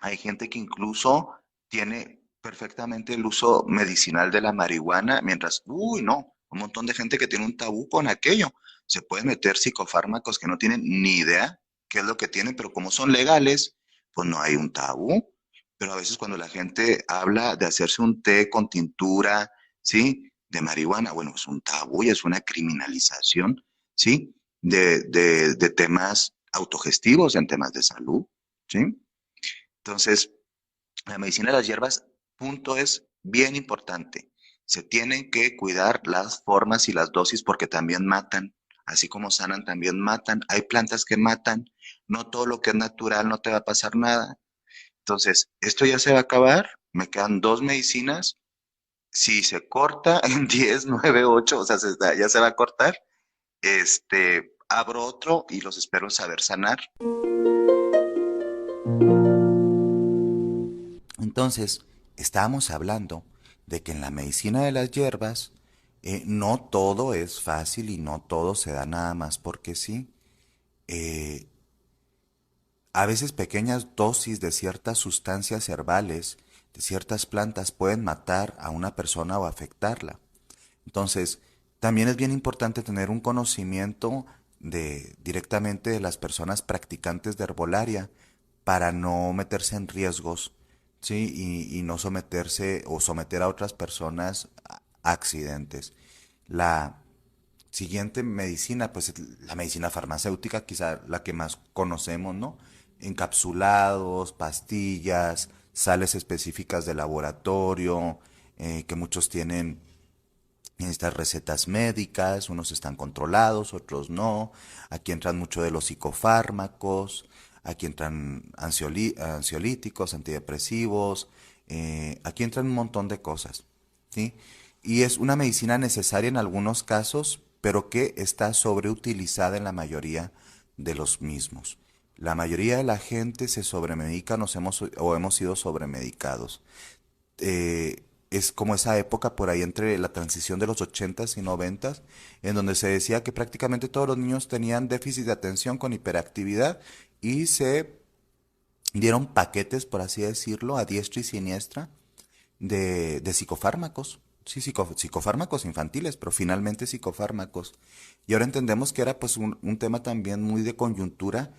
Hay gente que incluso tiene perfectamente el uso medicinal de la marihuana, mientras, uy, no, un montón de gente que tiene un tabú con aquello. Se pueden meter psicofármacos que no tienen ni idea qué es lo que tienen, pero como son legales, pues no hay un tabú. Pero a veces cuando la gente habla de hacerse un té con tintura, ¿sí? De marihuana, bueno, es un tabú y es una criminalización, ¿sí? De temas autogestivos en temas de salud, ¿sí? Entonces, la medicina de las hierbas, punto es bien importante. Se tienen que cuidar las formas y las dosis porque también matan, así como sanan, también matan. Hay plantas que matan, no todo lo que es natural no te va a pasar nada. Entonces, esto ya se va a acabar, me quedan dos medicinas. Si se corta en 10, 9, 8, o sea, ya se va a cortar, abro otro y los espero saber sanar. Entonces, estábamos hablando de que en la medicina de las hierbas no todo es fácil y no todo se da nada más porque sí. Eh, a veces pequeñas dosis de ciertas sustancias herbales, de ciertas plantas, pueden matar a una persona o afectarla. Entonces, también es bien importante tener un conocimiento directamente de las personas practicantes de herbolaria para no meterse en riesgos, ¿sí? Y no someterse o someter a otras personas a accidentes. La siguiente medicina, pues la medicina farmacéutica, quizá la que más conocemos, ¿no? Encapsulados, pastillas, sales específicas de laboratorio, que muchos tienen en estas recetas médicas, unos están controlados, otros no. Aquí entran mucho de los psicofármacos, aquí entran ansiolíticos, antidepresivos, aquí entran un montón de cosas, ¿sí? Y es una medicina necesaria en algunos casos, pero que está sobreutilizada en la mayoría de los mismos. La mayoría de la gente se sobremedica o hemos sido sobremedicados. Es como esa época por ahí entre la transición de los 80s y 90s, en donde se decía que prácticamente todos los niños tenían déficit de atención con hiperactividad y se dieron paquetes, por así decirlo, a diestra y siniestra de psicofármacos. Sí, psicofármacos infantiles, pero finalmente psicofármacos. Y ahora entendemos que era pues un tema también muy de coyuntura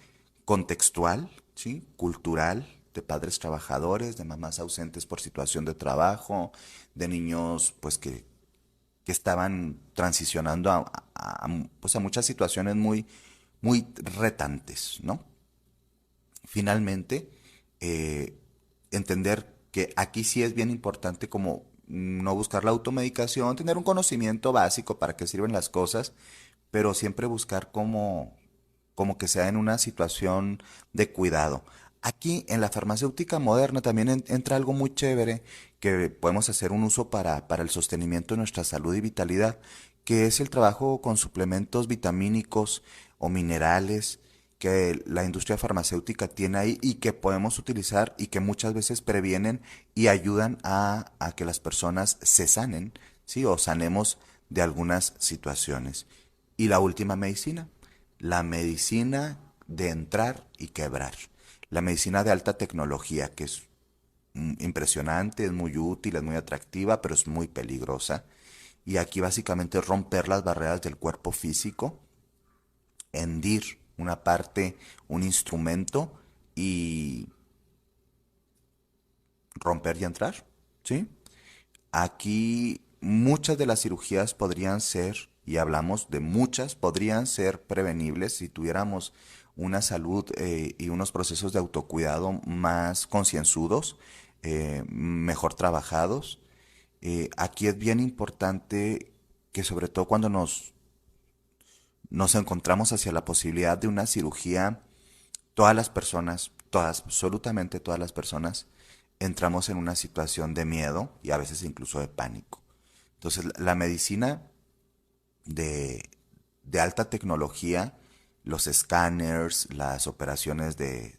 contextual, ¿sí? Cultural, de padres trabajadores, de mamás ausentes por situación de trabajo, de niños pues que estaban transicionando pues, a muchas situaciones muy retantes, ¿no? Finalmente, eh, entender que aquí sí es bien importante como no buscar la automedicación, tener un conocimiento básico para qué sirven las cosas, pero siempre buscar como que sea en una situación de cuidado. Aquí en la farmacéutica moderna también entra algo muy chévere que podemos hacer un uso para el sostenimiento de nuestra salud y vitalidad, que es el trabajo con suplementos vitamínicos o minerales que la industria farmacéutica tiene ahí y que podemos utilizar y que muchas veces previenen y ayudan a que las personas se sanen, ¿sí? O sanemos de algunas situaciones. Y la última medicina, la medicina de entrar y quebrar. La medicina de alta tecnología, que es impresionante, es muy útil, es muy atractiva, pero es muy peligrosa. Y aquí básicamente es romper las barreras del cuerpo físico, hendir una parte, un instrumento y romper y entrar, ¿sí? Aquí muchas de las cirugías podrían ser, y hablamos de muchas, podrían ser prevenibles si tuviéramos una salud y unos procesos de autocuidado más concienzudos, mejor trabajados. Aquí es bien importante que sobre todo cuando nos encontramos hacia la posibilidad de una cirugía, todas las personas, todas, absolutamente todas las personas, entramos en una situación de miedo y a veces incluso de pánico. Entonces, la medicina de, de alta tecnología, los escáneres, las operaciones de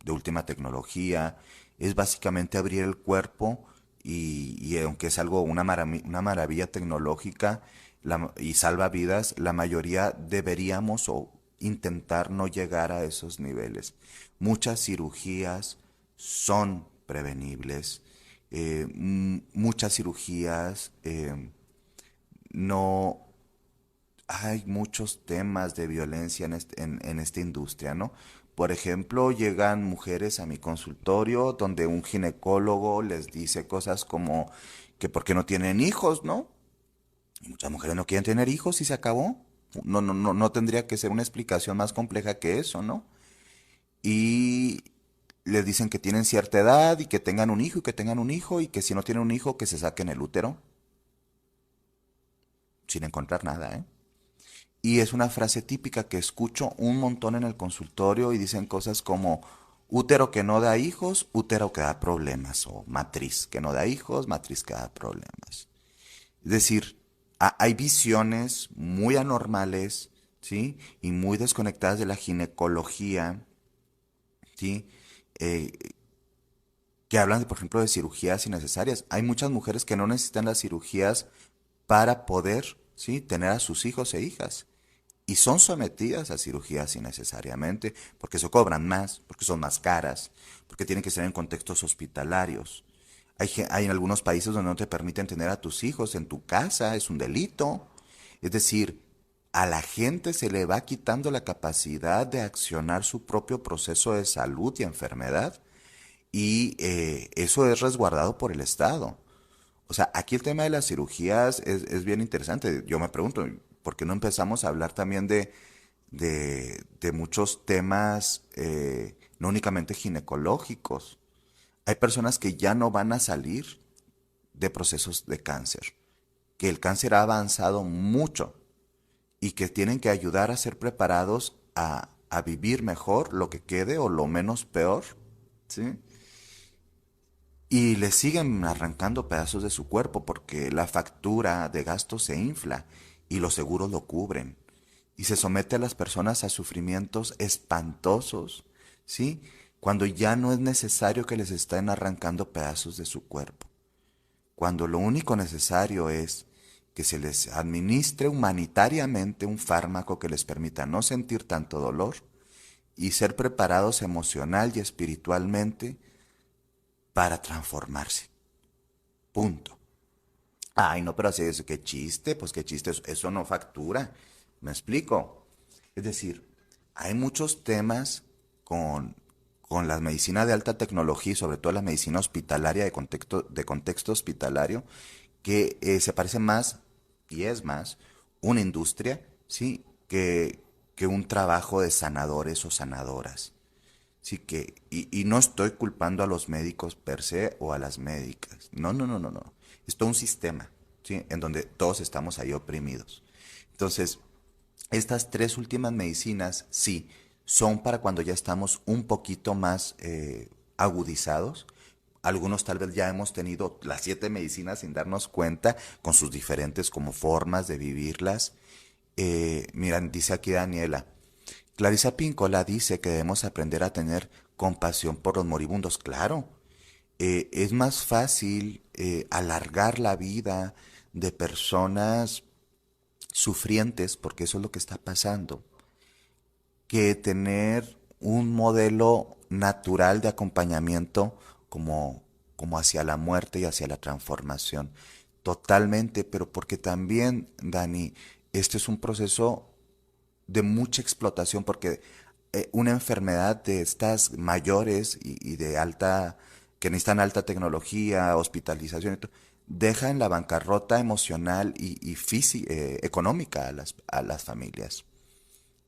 última tecnología, es básicamente abrir el cuerpo y aunque es algo, una maravilla tecnológica y salva vidas, la mayoría deberíamos o intentar no llegar a esos niveles. Muchas cirugías son prevenibles, muchas cirugías no hay muchos temas de violencia en esta industria, ¿no? Por ejemplo, llegan mujeres a mi consultorio donde un ginecólogo les dice cosas como que por qué no tienen hijos, ¿no? Y muchas mujeres no quieren tener hijos y se acabó. No tendría que ser una explicación más compleja que eso, ¿no? Y les dicen que tienen cierta edad y que tengan un hijo y que tengan un hijo y que si no tienen un hijo que se saquen el útero sin encontrar nada, ¿eh? Y es una frase típica que escucho un montón en el consultorio y dicen cosas como útero que no da hijos, útero que da problemas, o matriz que no da hijos, matriz que da problemas. Es decir, hay visiones muy anormales, ¿sí? Y muy desconectadas de la ginecología, ¿sí? Eh, que hablan, por ejemplo, de cirugías innecesarias. Hay muchas mujeres que no necesitan las cirugías para poder, ¿sí? Tener a sus hijos e hijas y son sometidas a cirugías innecesariamente, porque se cobran más, porque son más caras, porque tienen que ser en contextos hospitalarios. Hay algunos países donde no te permiten tener a tus hijos en tu casa, es un delito. Es decir, a la gente se le va quitando la capacidad de accionar su propio proceso de salud y enfermedad y eso es resguardado por el Estado. O sea, aquí el tema de las cirugías es bien interesante. Yo me pregunto, ¿por qué no empezamos a hablar también de muchos temas, no únicamente ginecológicos? Hay personas que ya no van a salir de procesos de cáncer, que el cáncer ha avanzado mucho y que tienen que ayudar a ser preparados a vivir mejor lo que quede o lo menos peor, ¿sí? Y le siguen arrancando pedazos de su cuerpo porque la factura de gastos se infla y los seguros lo cubren. Y se somete a las personas a sufrimientos espantosos, ¿sí? Cuando ya no es necesario que les estén arrancando pedazos de su cuerpo. Cuando lo único necesario es que se les administre humanitariamente un fármaco que les permita no sentir tanto dolor y ser preparados emocional y espiritualmente para transformarse. Punto. Ay, no, pero así es, qué chiste, pues qué chiste, eso no factura. ¿Me explico? Es decir, hay muchos temas con, con la medicina de alta tecnología y sobre todo la medicina hospitalaria de contexto hospitalario que se parece más y es más una industria, ¿sí? Que un trabajo de sanadores o sanadoras. Sí que, y no estoy culpando a los médicos per se o a las médicas. No. Es todo un sistema, ¿sí? En donde todos estamos ahí oprimidos. Entonces, estas tres últimas medicinas, sí, son para cuando ya estamos un poquito más agudizados. Algunos tal vez ya hemos tenido las 7 medicinas sin darnos cuenta, con sus diferentes como formas de vivirlas. Miran, dice aquí Daniela, Clarisa Pinkola dice que debemos aprender a tener compasión por los moribundos. Claro, es más fácil alargar la vida de personas sufrientes, porque eso es lo que está pasando, que tener un modelo natural de acompañamiento como, como hacia la muerte y hacia la transformación. Totalmente, pero porque también, Dani, este es un proceso de mucha explotación, porque una enfermedad de estas mayores y de alta, que necesitan alta tecnología, hospitalización, y todo, deja en la bancarrota emocional económica a las familias.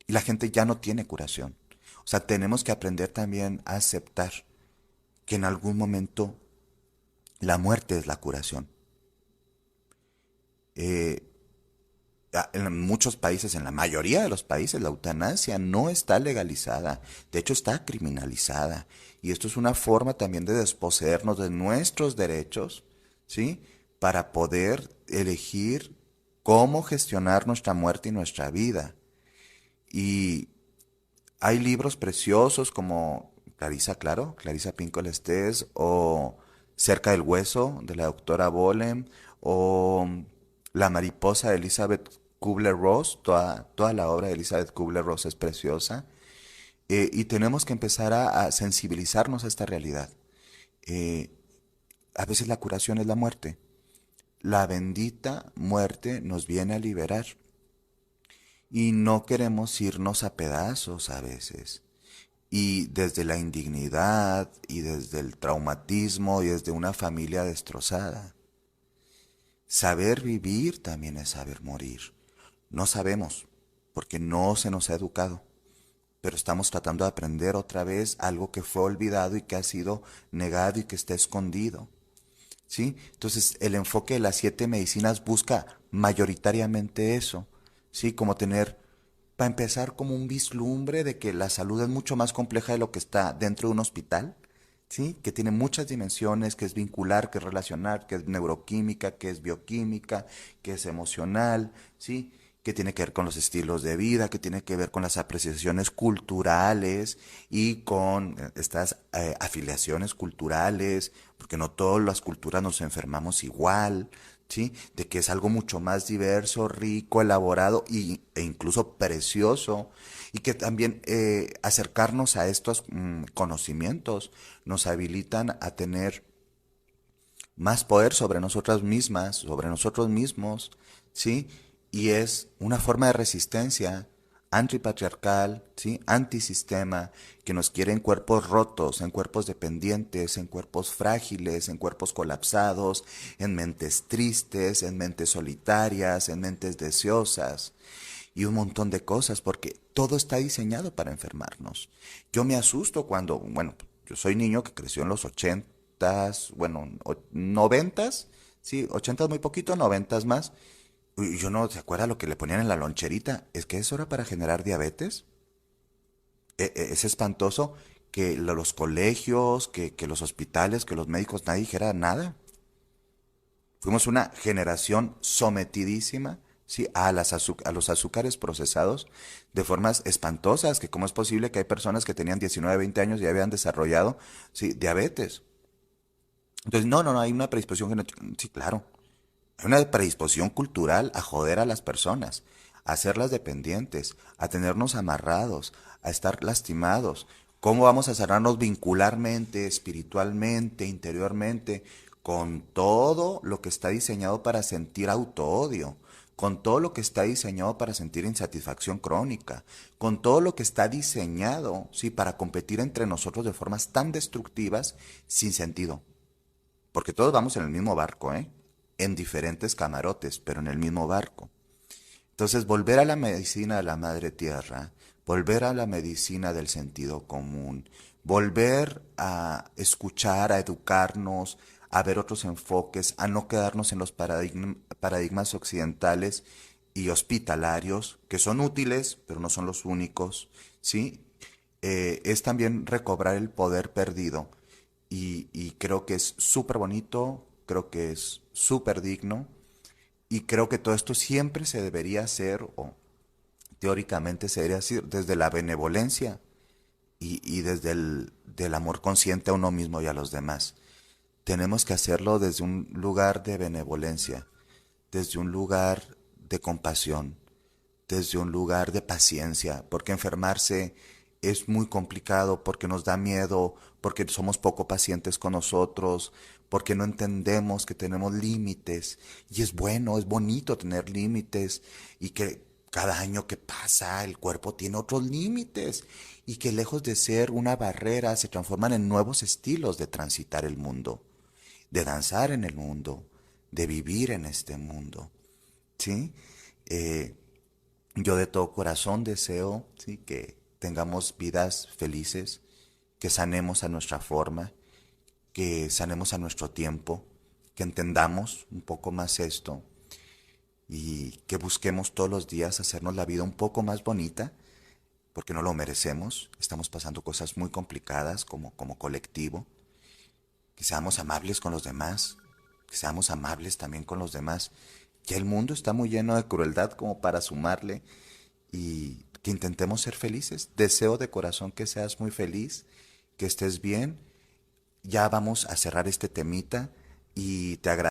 Y la gente ya no tiene curación. O sea, tenemos que aprender también a aceptar que en algún momento la muerte es la curación. Eh, en muchos países, en la mayoría de los países, la eutanasia no está legalizada. De hecho, está criminalizada. Y esto es una forma también de desposeernos de nuestros derechos, ¿sí? Para poder elegir cómo gestionar nuestra muerte y nuestra vida. Y hay libros preciosos como Clarisa Pinkola Estés, o Cerca del Hueso, de la doctora Bolem, o La mariposa de Elizabeth Kubler-Ross. Toda la obra de Elizabeth Kubler-Ross es preciosa. Y tenemos que empezar a sensibilizarnos a esta realidad. Eh, a veces la curación es la muerte. La bendita muerte nos viene a liberar. Y no queremos irnos a pedazos a veces. Y desde la indignidad y desde el traumatismo y desde una familia destrozada. Saber vivir también es saber morir. No sabemos, porque no se nos ha educado, pero estamos tratando de aprender otra vez algo que fue olvidado y que ha sido negado y que está escondido. ¿Sí? Entonces, el enfoque de las 7 medicinas busca mayoritariamente eso, ¿sí? Como tener, para empezar, como un vislumbre de que la salud es mucho más compleja de lo que está dentro de un hospital, ¿sí? Que tiene muchas dimensiones, que es vincular, que es relacionar, que es neuroquímica, que es bioquímica, que es emocional, ¿sí? Que tiene que ver con los estilos de vida, que tiene que ver con las apreciaciones culturales y con estas afiliaciones culturales, porque no todas las culturas nos enfermamos igual, ¿sí? De que es algo mucho más diverso, rico, elaborado e incluso precioso, y que también acercarnos a estos conocimientos nos habilitan a tener más poder sobre nosotras mismas, sobre nosotros mismos, ¿sí? Y es una forma de resistencia antipatriarcal, ¿sí? Antisistema, que nos quiere en cuerpos rotos, en cuerpos dependientes, en cuerpos frágiles, en cuerpos colapsados, en mentes tristes, en mentes solitarias, en mentes deseosas y un montón de cosas, porque todo está diseñado para enfermarnos. Yo me asusto cuando, bueno, yo soy niño que creció en los ochentas, bueno, noventas, sí, ochentas muy poquito, noventas más. Y yo no, ¿se acuerda lo que le ponían en la loncherita? Es que eso era para generar diabetes. Es espantoso que los colegios, que los hospitales, que los médicos, nadie dijera nada. Fuimos una generación sometidísima, ¿sí? A los azúcares procesados de formas espantosas, que cómo es posible que hay personas que tenían 19, 20 años y ya habían desarrollado, ¿sí? Diabetes. Entonces, no, hay una predisposición genética. Sí, claro. Hay una predisposición cultural a joder a las personas, a hacerlas dependientes, a tenernos amarrados, a estar lastimados. ¿Cómo vamos a sanarnos vincularmente, espiritualmente, interiormente, con todo lo que está diseñado para sentir autoodio? Con todo lo que está diseñado para sentir insatisfacción crónica, con todo lo que está diseñado, sí, para competir entre nosotros de formas tan destructivas sin sentido. Porque todos vamos en el mismo barco, ¿eh? En diferentes camarotes, pero en el mismo barco. Entonces, volver a la medicina de la madre tierra, volver a la medicina del sentido común, volver a escuchar, a educarnos, a ver otros enfoques, a no quedarnos en los paradigmas occidentales y hospitalarios, que son útiles, pero no son los únicos, ¿sí? Es también recobrar el poder perdido. Y creo que es súper bonito, creo que es súper digno, y creo que todo esto siempre se debería hacer, o Teóricamente sería decir desde la benevolencia y desde el del amor consciente a uno mismo y a los demás. Tenemos que hacerlo desde un lugar de benevolencia, desde un lugar de compasión, desde un lugar de paciencia, porque enfermarse es muy complicado, porque nos da miedo, porque somos poco pacientes con nosotros, porque no entendemos que tenemos límites. Y es bueno, es bonito tener límites y que cada año que pasa el cuerpo tiene otros límites y que lejos de ser una barrera se transforman en nuevos estilos de transitar el mundo, de danzar en el mundo, de vivir en este mundo. ¿Sí? Eh, yo de todo corazón deseo, ¿sí?, que tengamos vidas felices, que sanemos a nuestra forma, que sanemos a nuestro tiempo, que entendamos un poco más esto y que busquemos todos los días hacernos la vida un poco más bonita, porque no lo merecemos. Estamos pasando cosas muy complicadas como colectivo. Que seamos amables con los demás, que seamos amables también con los demás. Que el mundo está muy lleno de crueldad como para sumarle y que intentemos ser felices. Deseo de corazón que seas muy feliz, que estés bien. Ya vamos a cerrar este temita y te agradezco